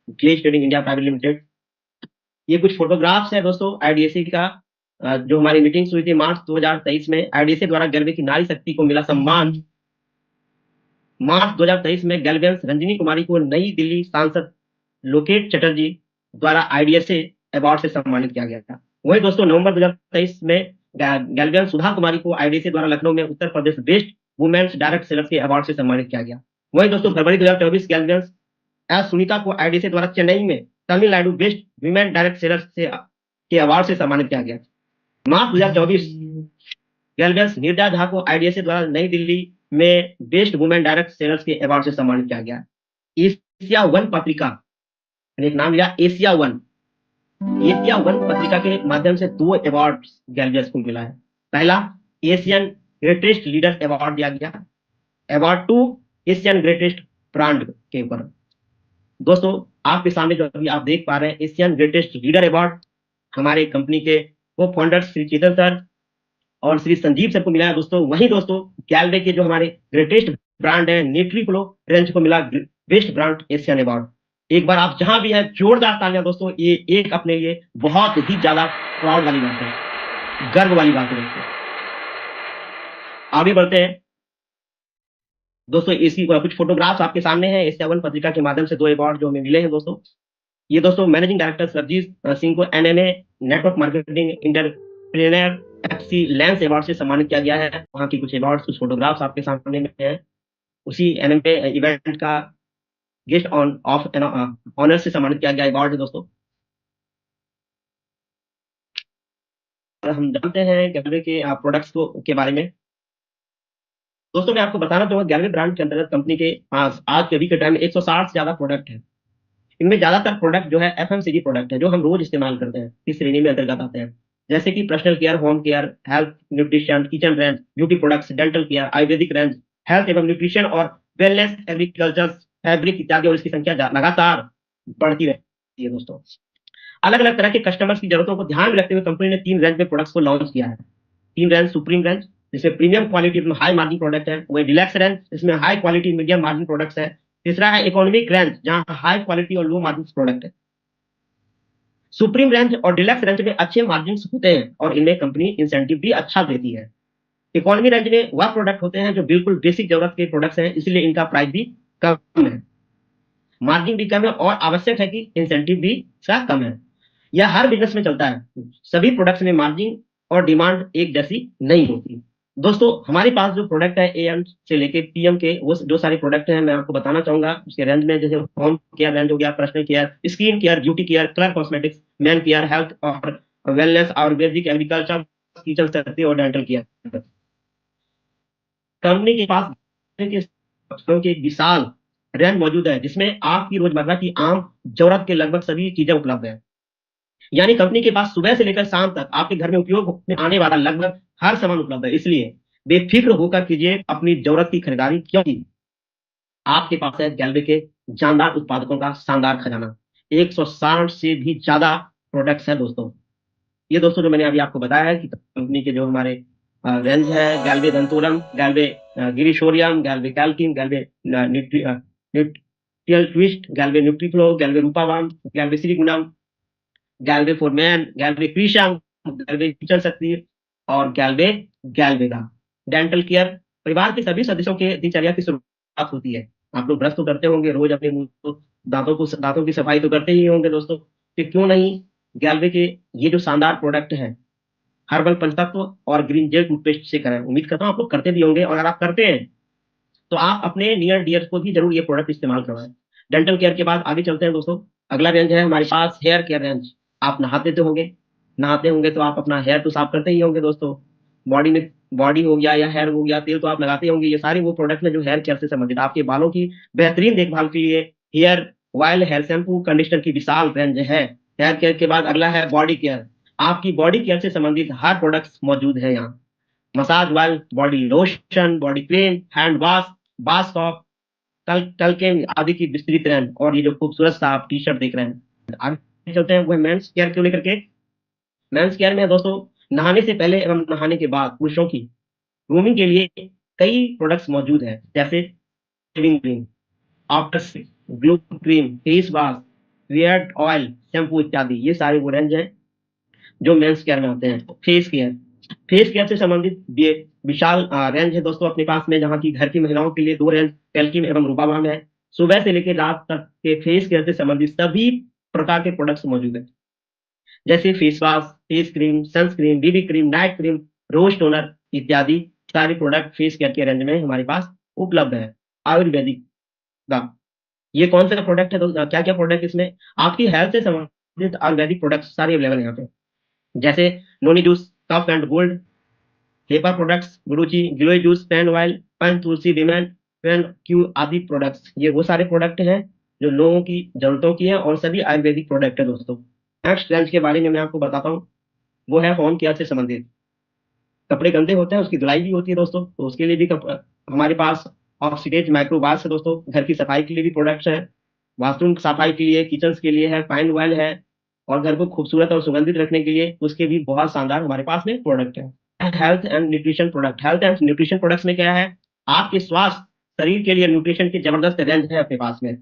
Glaze trading India private limited. ये कुछ फोटोग्राफ्स है दोस्तों IDSA का। जो हमारी मीटिंग्स हुई थी मार्च 2023 में, IDSA द्वारा गैलवे की नारी शक्ति को मिला सम्मान। मार्च 2023 में गैलवेंस रंजनी कुमारी को नई दिल्ली सांसद लोकेट चटर्जी द्वारा IDSA अवार्ड से सम्मानित किया गया था। वही दोस्तों नवंबर 2023 में गैलवेंस सुधा कुमारी को IDSA द्वारा लखनऊ में Uttar Pradesh best women's direct sellers के अवार्ड से सम्मानित किया गया। वही दोस्तों फरवरी 2024 गैलवेंस एस सुनीता को IDSA द्वारा चेन्नई में Tamil Nadu best women direct sellers के अवार्ड से सम्मानित किया गया। मार्च 2024 गैलवेंस नीरजा झा को IDSA द्वारा नई दिल्ली में बेस्ट वुमेन डायरेक्ट सेलर्स के अवार्ड से सम्मानित किया गया। एशिया वन पत्रिका ने एक नाम लिया, एशिया वन पत्रिका के माध्यम से 2 अवार्ड गैल्वे को मिला है। पहला एशियन ग्रेटेस्ट लीडर अवार्ड दिया गया, अवार्ड 2 एशियन ग्रेटेस्ट ब्रांड के ऊपर। दोस्तों आपके सामने जो अभी आप देख पा रहे हैं एशियन ग्रेटेस्ट लीडर अवार्ड हमारे कंपनी के को फाउंडर श्री चेतन सर और श्री संजीव सर को मिला है दोस्तों। वहीं दोस्तों गैल्वे के जो हमारे ग्रेटेस्ट ब्रांड है न्यूट्रीफ्लो रेंज को मिला बेस्ट ब्रांड एशियन अवार्ड। एक बार आप जहां भी है जोरदार तालियां दोस्तों, ये एक अपने लिए बहुत ही ज्यादा प्राउड वाली बात है, गर्व वाली बात है दोस्तों। आगे बढ़ते हैं दोस्तों, इसकी कुछ फोटोग्राफ्स आपके सामने हैं। एशिया वन पत्रिका के माध्यम से 2 अवार्ड जो हमें मिले हैं दोस्तों। ये दोस्तों मैनेजिंग डायरेक्टर सरजीत सिंह को NMA network marketing entrepreneur excellence award से सम्मानित किया गया है। वहां की कुछ अवार्ड्स, कुछ फोटोग्राफ्स आपके सामने में हैं। उसी एनएमए इवेंट का गेस्ट ऑफ ऑनर से सम्मानित किया गया अवार्ड है दोस्तों। हम जानते हैं गैल्वे के प्रोडक्ट्स के बारे में। दोस्तों मैं आपको बताना चाहूंगा गैल्वे ब्रांड के अंतर्गत कंपनी के पास आज के अभी के टाइम में 160 से ज्यादा प्रोडक्ट है। इनमें ज्यादातर प्रोडक्ट जो है एफएमसीजी प्रोडक्ट है, जो हम रोज इस्तेमाल करते हैं, इस श्रेणी में अंतर्गत आते हैं। जैसे कि personal care, home care, health, nutrition, kitchen range, beauty products, dental care, Ayurvedic range, health एवं न्यूट्रिशन और वेलनेस, एग्रीकल्चर, फैब्रिक इत्यादि। और इसकी संख्या लगातार बढ़ती रहती है दोस्तों। अलग अलग तरह के कस्टमर्स की जरूरतों को ध्यान में रखते हुए कंपनी ने 3 रेंज में प्रोडक्ट्स को लॉन्च किया है। 3 रेंज: सुप्रीम रेंज जिसमें प्रीमियम क्वालिटी में हाई मार्जिन प्रोडक्ट है, वही डिलक्स रेंज इसमें high quality medium margin products है। तीसरा है इकोनॉमिक रेंज जहां हाई क्वालिटी और लो मार्जिन प्रोडक्ट है। सुप्रीम रेंज और डिलक्स रेंज में अच्छे मार्जिन होते हैं और इनमें कंपनी इंसेंटिव भी अच्छा देती है। इकोनॉमी रेंज में वह प्रोडक्ट होते हैं जो बिल्कुल बेसिक जरूरत के प्रोडक्ट्स हैं, इसलिए इनका प्राइस भी कम है, मार्जिन भी कम है और आवश्यक है कि इंसेंटिव भी कम है। यह हर बिजनेस में चलता है, सभी प्रोडक्ट्स में मार्जिन और डिमांड एक जैसी नहीं होती। दोस्तों हमारे पास जो प्रोडक्ट है एएम से लेके पीएम के वो जो सारे प्रोडक्ट हैं मैं आपको बताना चाहूंगा उसके रेंज में। जैसे होम केयर रेंज हो गया, personal care, skin care, beauty care, colour cosmetics, man care, health और wellness, Ayurvedic, agriculture, kitchen surgery और डेंटल केयर। कंपनी के पास के एक विशाल रेंज मौजूद है जिसमें आपकी रोजमर्रा की आम जरूरत के लगभग सभी चीजें उपलब्ध है। यानी कंपनी के पास सुबह से लेकर शाम तक आपके घर में उपयोग में आने वाला लगभग हर सामान उपलब्ध है। इसलिए बेफिक्र होकर कीजिए अपनी जरूरत की खरीदारी, क्योंकि आपके पास है गैल्वे के जानदार उत्पादकों का शानदार खजाना। 160 से भी ज्यादा प्रोडक्ट्स है दोस्तों। ये दोस्तों जो मैंने अभी आपको बताया है कि कंपनी के जो हमारे रेंज है, गैल्वे दंतोरम, गैल्वे गिरीशोरियम, गैल्वे कैल्किन, गैल्वे न्यूट्रियल ट्विस्ट, गैल्वे न्यूट्रीफ्लो, गैल्वे रूपावाम, गैल्वे श्रीगुणम, गैल्वे फॉरमैन, गैल्वे क्रीशम, गैल्वे किचन शक्ति और गैल्वे गैल्वेगा। डेंटल केयर परिवार के सभी सदस्यों के दिनचर्या की शुरुआत होती है। आप लोग ब्रश तो करते होंगे रोज, अपने मुंह को दांतों की सफाई तो करते ही होंगे दोस्तों, तो क्यों नहीं गैल्वे के ये जो शानदार प्रोडक्ट है हर्बल पंचतत्व और ग्रीन जेल टूथपेस्ट से करें। उम्मीद करता हूँ आप लोग करते भी होंगे, और अगर आप करते हैं तो आप अपने नियर डियर को भी जरूर ये प्रोडक्ट इस्तेमाल करवाएं। डेंटल केयर के बाद आगे चलते हैं दोस्तों। अगला रेंज है हमारे पास हेयर केयर रेंज। आप नहाते होंगे तो आप अपना हेयर तो साफ करते ही होंगे दोस्तों। बॉडी हो गया या हेयर हो गया, तेल तो आप लगाते होंगे। ये सारे वो प्रोडक्ट हैं जो हेयर केयर से संबंधित आपके बालों की बेहतरीन देखभाल के लिए hair oil, hair shampoo, conditioner की विशाल रेंज है। हेयर केयर के बाद अगला है बॉडी केयर। आपकी बॉडी केयर से संबंधित हर प्रोडक्ट्स मौजूद है यहाँ। Massage oil, body lotion, body cream, hand wash, bath soap, talcum आदि की विस्तृत रेंज। और ये जो खूबसूरत सा आप टी शर्ट देख रहे हैं, आगे चलते हैं वो मेंस केयर को लेकर के। मेंस केयर में दोस्तों नहाने से पहले एवं नहाने के बाद पुरुषों की ग्रूमिंग के लिए कई प्रोडक्ट्स मौजूद हैं, जैसे shaving cream, after glow cream, face wash, beard oil, shampoo इत्यादि। ये सारे वो रेंज हैं जो मेंस केयर में आते हैं। फेस केयर से संबंधित विशाल रेंज है दोस्तों अपने पास में, जहाँ की घर की महिलाओं के लिए 2 रेंज कैल्किन एवं रूपावाम है। सुबह से लेकर रात तक के फेस केयर से संबंधित सभी प्रकार के प्रोडक्ट्स मौजूद है, जैसे face wash, face cream, sunscreen, BB cream, night cream, rose toner इत्यादि सारे प्रोडक्ट फेस केयर के रेंज में हमारे पास उपलब्ध है। आयुर्वेदिक का ये कौन सा प्रोडक्ट है दोस्तों, क्या क्या प्रोडक्ट इसमें आपकी हेल्थ से संबंधित आयुर्वेदिक प्रोडक्ट सारे अवेलेबल है यहाँ पे, जैसे noni juice, cough and cold, Hepa products, Guruchi, Giloy juice, pain oil, Panchtulsi, women Q आदि प्रोडक्ट्स, ये वो सारे प्रोडक्ट हैं जो लोगों की जरूरतों की है और सभी आयुर्वेदिक प्रोडक्ट है दोस्तों। नेक्स्ट रेंज के बारे में मैं आपको बताता हूँ, वो है होम केयर से संबंधित। कपड़े गंदे होते हैं, उसकी धुलाई भी होती है दोस्तों, तो उसके लिए भी हमारे पास ऑक्सीडेज माइक्रोबास है दोस्तों। घर की सफाई के लिए भी प्रोडक्ट्स हैं, बाथरूम सफाई के लिए, किचन के लिए है, फाइन ऑयल है, और घर को खूबसूरत और सुगंधित रखने के लिए उसके भी बहुत शानदार हमारे पास में प्रोडक्ट है। Health and nutrition product, health and nutrition products में क्या है, आपके स्वास्थ्य शरीर के लिए न्यूट्रिशन की जबरदस्त रेंज है अपने पास में।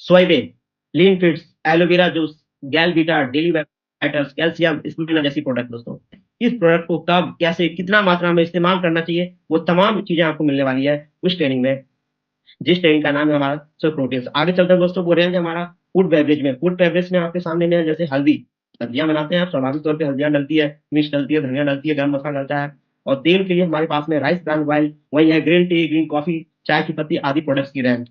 Soybean, lean fits, aloe vera, गैलबीटा, डेली बैटर्स, कैल्शियम स्पिरुलिना जैसी प्रोडक्ट दोस्तों। इस प्रोडक्ट को कब, कैसे, कितना मात्रा में इस्तेमाल करना चाहिए, वो तमाम चीजें आपको मिलने वाली है उस ट्रेनिंग में, जिस ट्रेनिंग का नाम है हमारा सो प्रोटीन्स। आगे चलते हैं दोस्तों, वो रेंज हमारा फूड बेवरेज में। फूड बेवरेज में आपके सामने में है, जैसे हल्दी, सब्जियां बनाते हैं आप, स्वाभाविक तौर पे हल्दियां डलती है, मिर्च डलती है, धनिया डलती है, गरम मसाला डलता है। और तेल के लिए हमारे पास में राइस ब्रान ऑयल, वही है ग्रीन टी, ग्रीन कॉफी, चाय की पत्ती आदि प्रोडक्ट्स की रेंज।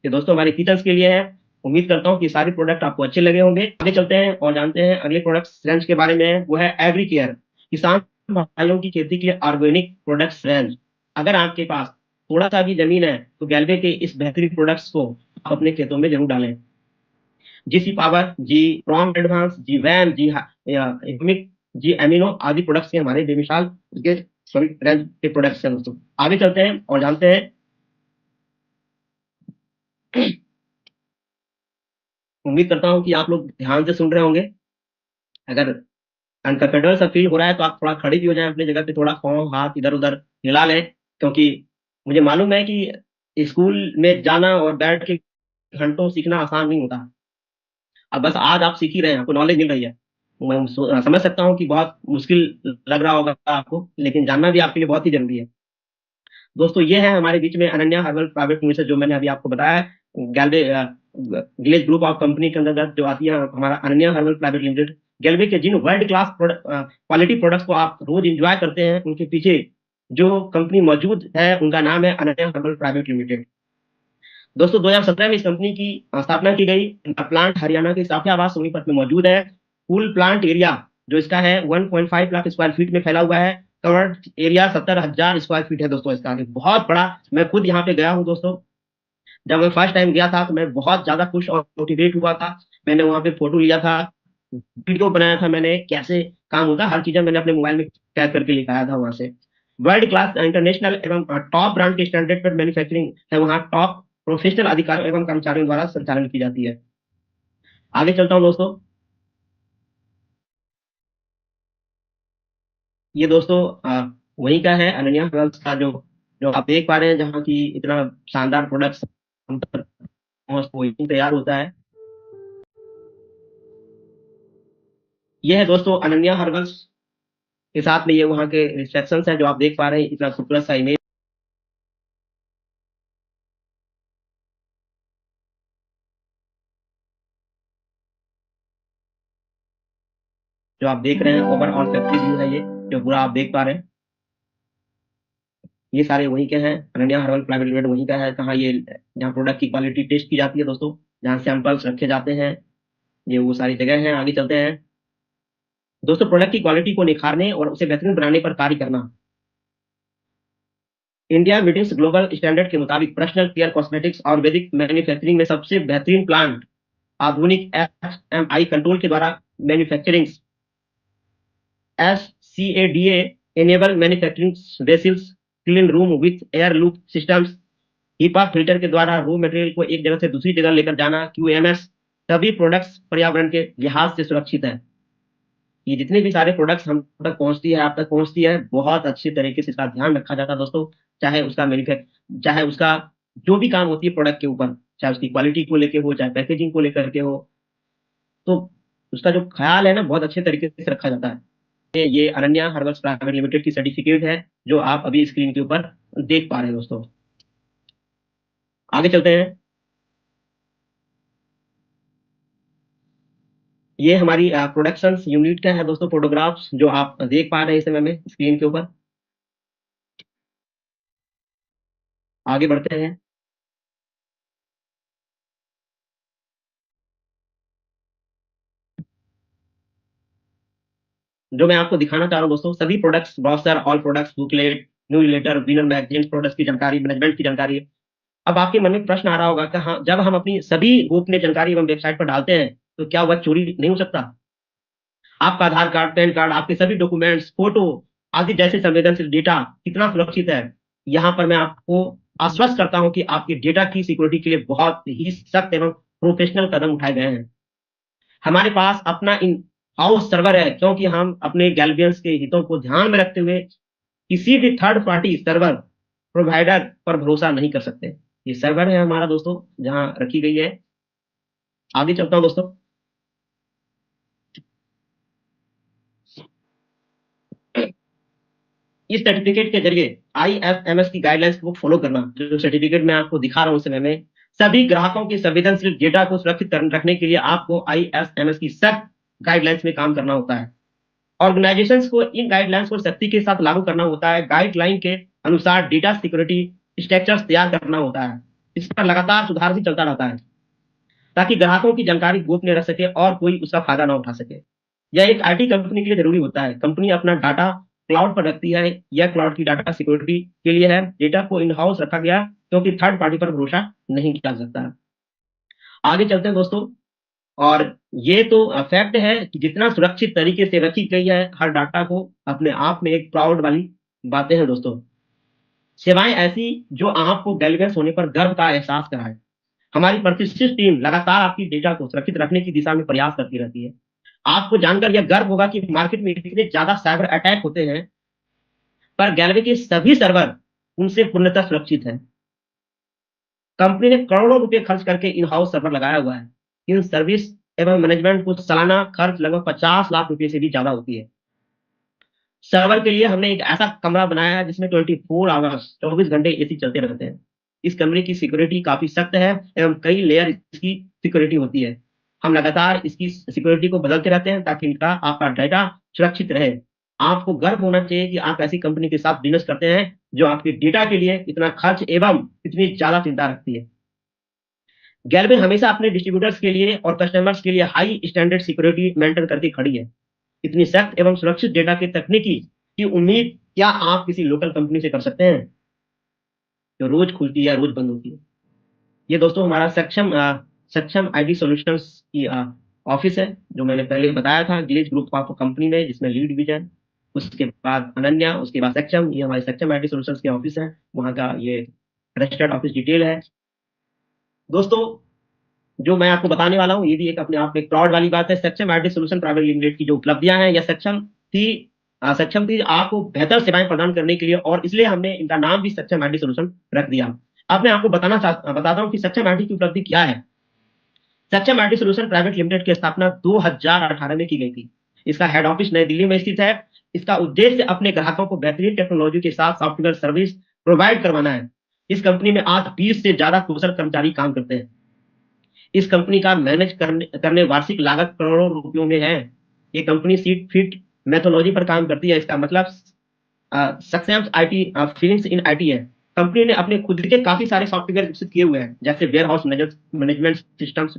ये दोस्तों हमारे किचन के लिए है। उम्मीद करता हूँ कि सारे प्रोडक्ट आपको अच्छे लगे होंगे। आगे चलते हैं और जानते हैं अगले प्रोडक्ट्स रेंज के बारे में, वो है एग्री केयर, किसान भाइयों की खेती के लिए ऑर्गेनिक प्रोडक्ट्स रेंज। अगर आपके पास थोड़ा सा भी जमीन है तो गैल्वे के इस बेहतरीन प्रोडक्ट्स को आप अपने खेतों में जरूर डालें। जीसी पावर, जी प्रॉम एडवांस, जी वैम, जी ह्यूमिक, जी एमिनो आदि प्रोडक्ट्स के हमारे बेमिसाल के सभी रेंज के प्रोडक्ट्स हैं दोस्तों। आगे चलते हैं और जानते हैं। उम्मीद करता हूँ कि आप लोग ध्यान से सुन रहे होंगे। अगर अनकंफर्टेबल सा फील हो रहा है तो आप थोड़ा खड़े भी हो जाएं अपनी जगह पे, थोड़ा पाँव हाथ इधर उधर हिला लें, क्योंकि मुझे मालूम है कि स्कूल में जाना और बैठ के घंटों सीखना आसान नहीं होता। अब बस आज आप सीख ही रहे हैं, आपको नॉलेज मिल रही है। मैं समझ सकता हूँ कि बहुत मुश्किल लग रहा होगा आपको, लेकिन जानना भी आपके लिए बहुत ही जरूरी है दोस्तों। ये है हमारे बीच में अनन्या हर्बल प्राइवेट लिमिटेड, जो मैंने अभी आपको बताया है। गैल्वे विलेज ग्रुप ऑफ कंपनी के अंतर्गत जो आती है हमारा अनन्या हर्बल प्राइवेट लिमिटेड। गैल्वे के जिन वर्ल्ड क्लास क्वालिटी प्रोडक्ट्स को आप रोज इंजॉय करते हैं, उनके पीछे जो कंपनी मौजूद है उनका नाम है अनन्या हर्बल प्राइवेट लिमिटेड। दोस्तों 2017 में इस कंपनी की स्थापना की गई। इनका प्लांट हरियाणा के साफियाबाद सोनीपत में मौजूद है। कुल प्लांट एरिया जो इसका है 1.5 लाख स्क्वायर फीट में फैला हुआ है। कवर्ड एरिया 70,000 स्क्वायर फीट है दोस्तों इसका, बहुत बड़ा। मैं खुद यहाँ पे गया हूँ दोस्तों। जब मैं फर्स्ट टाइम गया था तो मैं बहुत ज्यादा खुश और मोटिवेट हुआ था। मैंने वहाँ पे फोटो लिया था, वीडियो बनाया था मैंने, कैसे काम होता है हर चीजें मैंने अपने मोबाइल में कैद करके लिखाया था वहां से। वर्ल्ड क्लास इंटरनेशनल एवं टॉप ब्रांड के स्टैंडर्ड पर मैन्युफैक्चरिंग है वहाँ, टॉप प्रोफेशनल अधिकारियों एवं कर्मचारियों द्वारा संचालन की जाती है। आगे चलता हूँ दोस्तों। ये दोस्तों वही का है अनन्या हर्बल्स का, जो जो आप देख पा रहे हैं, जहाँ की इतना शानदार प्रोडक्ट्स हम तक वही तैयार होता है। ये है दोस्तों अनन्या हर्बल्स के साथ में ये वहाँ के रिसेप्शन है, जो आप देख पा रहे हैं, इतना खूबसूरत सा इमेज जो आप देख रहे हैं, ओवरऑल फैक्ट्री व्यू है ये, जो पूरा आप देख पा रहे हैं। ये सारे वहीं के हैं, अनन्या हर्बल प्राइवेट लिमिटेड वहीं का है। कहाँ ये, जहाँ प्रोडक्ट की क्वालिटी टेस्ट की जाती है दोस्तों, जहाँ सैंपल्स रखे जाते हैं, ये वो सारी जगह है। आगे चलते हैं दोस्तों। प्रोडक्ट की क्वालिटी को निखारने और उसे बेहतरीन बनाने पर कार्य करना। इंडिया मीटिंग्स ग्लोबल स्टैंडर्ड के मुताबिक पर्सनल केयर कॉस्मेटिक्स और वैदिक मैन्युफैक्चरिंग में सबसे बेहतरीन प्लांट, आधुनिक एफएमआई कंट्रोल के द्वारा manufacturing, SCADA enable manufacturing vessels, clean room with air loop systems, HEPA filter के द्वारा रो मटेरियल को एक जगह से दूसरी जगह लेकर जाना, QMS, सभी प्रोडक्ट्स पर्यावरण के लिहाज से सुरक्षित है। ये जितने भी सारे प्रोडक्ट्स हम तक पहुंचती है, आप तक पहुंचती है, बहुत अच्छे तरीके से इसका ध्यान रखा जाता है दोस्तों। चाहे उसका मैन्युफैक्चर, चाहे उसका जो भी काम होती है प्रोडक्ट के ऊपर, चाहे उसकी क्वालिटी को लेके हो, चाहे पैकेजिंग को लेकर के हो, तो उसका जो ख्याल है ना, बहुत अच्छे तरीके से रखा जाता है। ये अनन्या हर्बल्स प्राइवेट लिमिटेड की सर्टिफिकेट है, जो आप अभी स्क्रीन के ऊपर देख पा रहे हैं दोस्तों। आगे चलते हैं। ये हमारी प्रोडक्शन यूनिट का है दोस्तों, फोटोग्राफ्स जो आप देख पा रहे हैं इस समय में स्क्रीन के ऊपर। आगे बढ़ते हैं। जो मैं आपको दिखाना चाह रहा हूँ दोस्तों, सभी products, brochure, all products, booklet, newsletter, winner magazine, products की जानकारी, मैनेजमेंट की जानकारी। अब आपके मन में प्रश्न आ रहा होगा कि हाँ, जब हम अपनी सभी गोपनीय जानकारी एवं वेबसाइट पर डालते हैं तो क्या वह चोरी नहीं हो सकता? आपका आधार कार्ड, पैन कार्ड, आपके सभी डॉक्यूमेंट्स, फोटो आदि जैसे संवेदनशील डेटा कितना सुरक्षित है? यहाँ पर मैं आपको आश्वस्त करता हूँ कि आपके डेटा की सिक्योरिटी के लिए बहुत ही सख्त एवं प्रोफेशनल कदम उठाए गए हैं। हमारे पास अपना इन हाउस सर्वर है, क्योंकि हम अपने गैल्वियंस के हितों को ध्यान में रखते हुए किसी भी थर्ड पार्टी सर्वर प्रोवाइडर पर भरोसा नहीं कर सकते। ये सर्वर है हमारा दोस्तों, जहां रखी गई है। आगे चलता हूं दोस्तों। इस सर्टिफिकेट के जरिए आईएफएमएस की गाइडलाइंस को फॉलो करना, जो सर्टिफिकेट मैं आपको दिखा रहा हूं इस समय में, सभी ग्राहकों के संवेदनशील डेटा को सुरक्षित रखने के लिए आपको आईएफएमएस की सख्त गाइडलाइंस में काम करना होता है। ऑर्गेनाइजेशंस को इन गाइडलाइंस को सख्ती के साथ लागू करना होता है। गाइडलाइन के अनुसार डेटा सिक्योरिटी स्ट्रक्चर्स तैयार करना होता है। इस पर लगातार सुधार भी चलता रहता है, ताकि ग्राहकों की जानकारी गोपनीय रह सके और कोई उसका फायदा ना उठा सके। यह एक आईटी कंपनी के लिए जरूरी होता है। कंपनी अपना डाटा क्लाउड पर रखती है। यह क्लाउड की डाटा सिक्योरिटी के लिए है। डेटा को इन हाउस रखा गया, क्योंकि थर्ड पार्टी पर भरोसा नहीं किया जा सकता है। आगे चलते हैं दोस्तों। और ये तो फैक्ट है कि जितना सुरक्षित तरीके से रखी गई है हर डाटा को, अपने आप में एक प्राउड वाली बातें हैं दोस्तों। सेवाएं ऐसी जो आपको गैल्वेंस होने पर गर्व का एहसास कराए। हमारी प्रतिष्ठित टीम लगातार आपकी डेटा को सुरक्षित रखने की दिशा में प्रयास करती रहती है। आपको जानकर यह गर्व होगा कि मार्केट में इतने ज्यादा साइबर अटैक होते हैं, पर गैलवे के सभी सर्वर उनसे पूर्णतः सुरक्षित हैं। कंपनी ने करोड़ों रुपए खर्च करके इन हाउस सर्वर लगाया हुआ है। इन सर्विस एवं मैनेजमेंट को सालाना खर्च लगभग 50 लाख रुपए से भी ज्यादा होती है। सर्वर के लिए हमने एक ऐसा कमरा बनाया है जिसमें 24 आवर्स 24 घंटे एसी चलते रहते हैं। इस कमरे की सिक्योरिटी काफी सख्त है एवं कई लेयर इसकी सिक्योरिटी होती है। हम लगातार इसकी सिक्योरिटी को बदलते रहते हैं ताकि इनका आपका डाटा सुरक्षित रहे। आपको गर्व होना चाहिए कि आप ऐसी कंपनी के साथ बिजनेस करते हैं जो आपके डेटा के लिए इतना खर्च एवं इतनी ज्यादा चिंता रखती है। गैलवे हमेशा अपने डिस्ट्रीब्यूटर्स के लिए और कस्टमर्स के लिए हाई स्टैंडर्ड सिक्योरिटी मेंटेन करके खड़ी है। इतनी सख्त एवं सुरक्षित डेटा की तकनीकी की उम्मीद क्या आप किसी लोकल कंपनी से कर सकते हैं, जो रोज खुलती है रोज बंद होती है? ये दोस्तों हमारा सक्षम आईटी सॉल्यूशंस की ऑफिस है, जो मैंने पहले बताया था, गिलीज ग्रुप ऑफ कंपनी में, जिसमें लीड डिवीजन, उसके बाद अनन्या, उसके बाद सक्षम। ये हमारे सक्षम आईटी सॉल्यूशंस के ऑफिस है। वहाँ का ये रजिस्टर्ड ऑफिस डिटेल है दोस्तों। जो मैं आपको बताने वाला हूँ ये भी एक अपने आप में प्राउड वाली बात है। सक्षम आईटी सॉल्यूशन प्राइवेट लिमिटेड की जो उपलब्धियां हैं, या सक्षम थी आपको बेहतर सेवाएं प्रदान करने के लिए, और इसलिए हमने इनका नाम भी सक्षम आईटी सॉल्यूशन रख दिया। अब मैं आपको बताता हूँ कि सक्षम आईटी की उपलब्धि क्या है। सक्षम आईटी सॉल्यूशन प्राइवेट लिमिटेड की स्थापना 2018 में की गई थी। इसका हेड ऑफिस नई दिल्ली में स्थित है। इसका उद्देश्य अपने ग्राहकों को बेहतरीन टेक्नोलॉजी के साथ सॉफ्टवेयर सर्विस प्रोवाइड करवाना है। इस कंपनी में आज 20 से ज्यादा कुशल कर्मचारी काम करते हैं। इस कंपनी का मैनेज करने वार्षिक लागत करोड़ों रुपयों में है। ये कंपनी सीट फिट मेथोलॉजी पर काम करती है। इसका मतलब success IT feelings in IT है। कंपनी ने अपने खुद के काफी सारे सॉफ्टवेयर विकसित किए हुए हैं, जैसे warehouse management systems,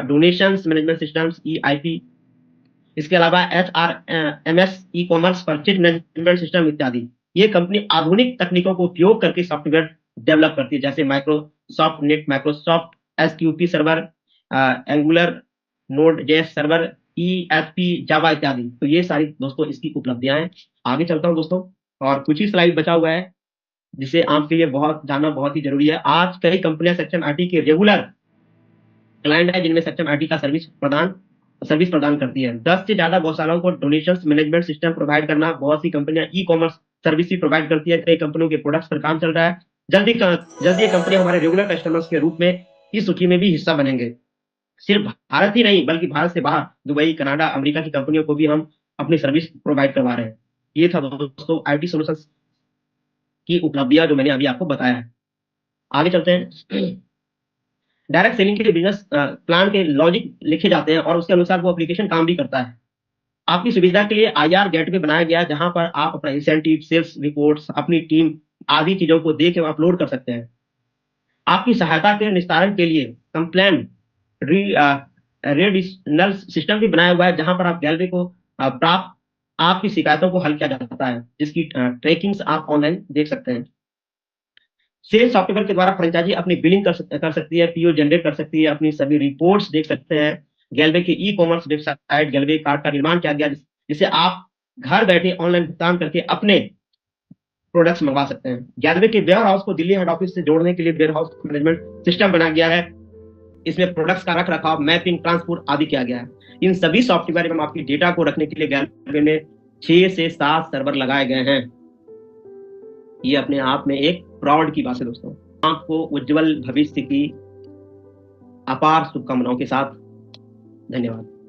donations management systems, EIP. इसके अलावा HRMS, e commerce, purchase management system इत्यादि। ये कंपनी आधुनिक तकनीकों को उपयोग करके सॉफ्टवेयर डेवलप करती है, जैसे Microsoft NET, Microsoft SQL server, Angular, Node JS server, ASP, Java इत्यादि। तो ये सारी दोस्तों इसकी उपलब्धियां हैं। आगे चलता हूं दोस्तों, और कुछ ही स्लाइड बचा हुआ है जिसे आपके लिए बहुत जानना बहुत ही जरूरी है। आज कई कंपनियां सक्षम आईटी के रेगुलर क्लाइंट है, जिनमें सक्षम आईटी का सर्विस प्रदान करती है। 10 से ज्यादा गौशालाओं को डोनेशन मैनेजमेंट सिस्टम प्रोवाइड करना। बहुत सी कंपनियां ई कॉमर्स सर्विस भी प्रोवाइड करती है। कई कंपनियों के प्रोडक्ट्स पर काम चल रहा है। जल्दी ये कंपनी हमारे रेगुलर कस्टमर्स के रूप में इस सूची में भी हिस्सा बनेंगे। सिर्फ भारत ही नहीं, बल्कि भारत से बाहर दुबई, कनाडा, अमेरिका की कंपनियों को भी हम अपनी सर्विस प्रोवाइड करवा रहे हैं। ये था दोस्तों आईटी सॉल्यूशंस की उपलब्धियां जो मैंने अभी आपको बताया है। आगे चलते हैं। डायरेक्ट सेलिंग के लिए बिजनेस प्लान के लॉजिक लिखे जाते हैं और उसके अनुसार वो एप्लीकेशन काम भी करता है। आपकी सुविधा के लिए आईआर गेटवे बनाया गया है, जहां पर आप अपना इंसेंटिव, सेल्स रिपोर्ट्स, अपनी टीम आदि चीजों को देख के अपलोड कर सकते हैं। आपकी सहायता के निस्तारण के लिए कंप्लेन रेडिशनल सिस्टम भी बनाया हुआ है, जहां पर आप गैलरी को प्राप्त आपकी शिकायतों को हल किया जाता है, जिसकी ट्रैकिंग्स आप ऑनलाइन देख सकते हैं। सेल्स सॉफ्टवेयर के द्वारा फ्रेंचाइजी अपनी बिलिंग कर सकती है, पीओ जनरेट कर सकती है, अपनी सभी रिपोर्ट्स देख सकते हैं। गैलवे की ई-कॉमर्स वेबसाइट गैलवे कार्ट का निर्माण किया गया, जिसे आप घर बैठे ऑनलाइन भुगतान करके अपने प्रोडक्ट्स मंगवा सकते हैं। गैलवे के वेयर हाउस को दिल्ली हेड ऑफिस से जोड़ने के लिए वेयर हाउस मैनेजमेंट सिस्टम बनाया गया है। इसमें प्रोडक्ट्स का रख-रखाव, मैपिंग, ट्रांसपोर्ट आदि किया गया है। इन सभी सॉफ्टवेयर एवं आपकी डेटा को रखने के लिए गैलवे में 6 से 7 सर्वर लगाए गए हैं। ये अपने आप में एक प्राउड की बात है दोस्तों। आपको उज्जवल भविष्य की अपार शुभकामनाओं के साथ धन्यवाद।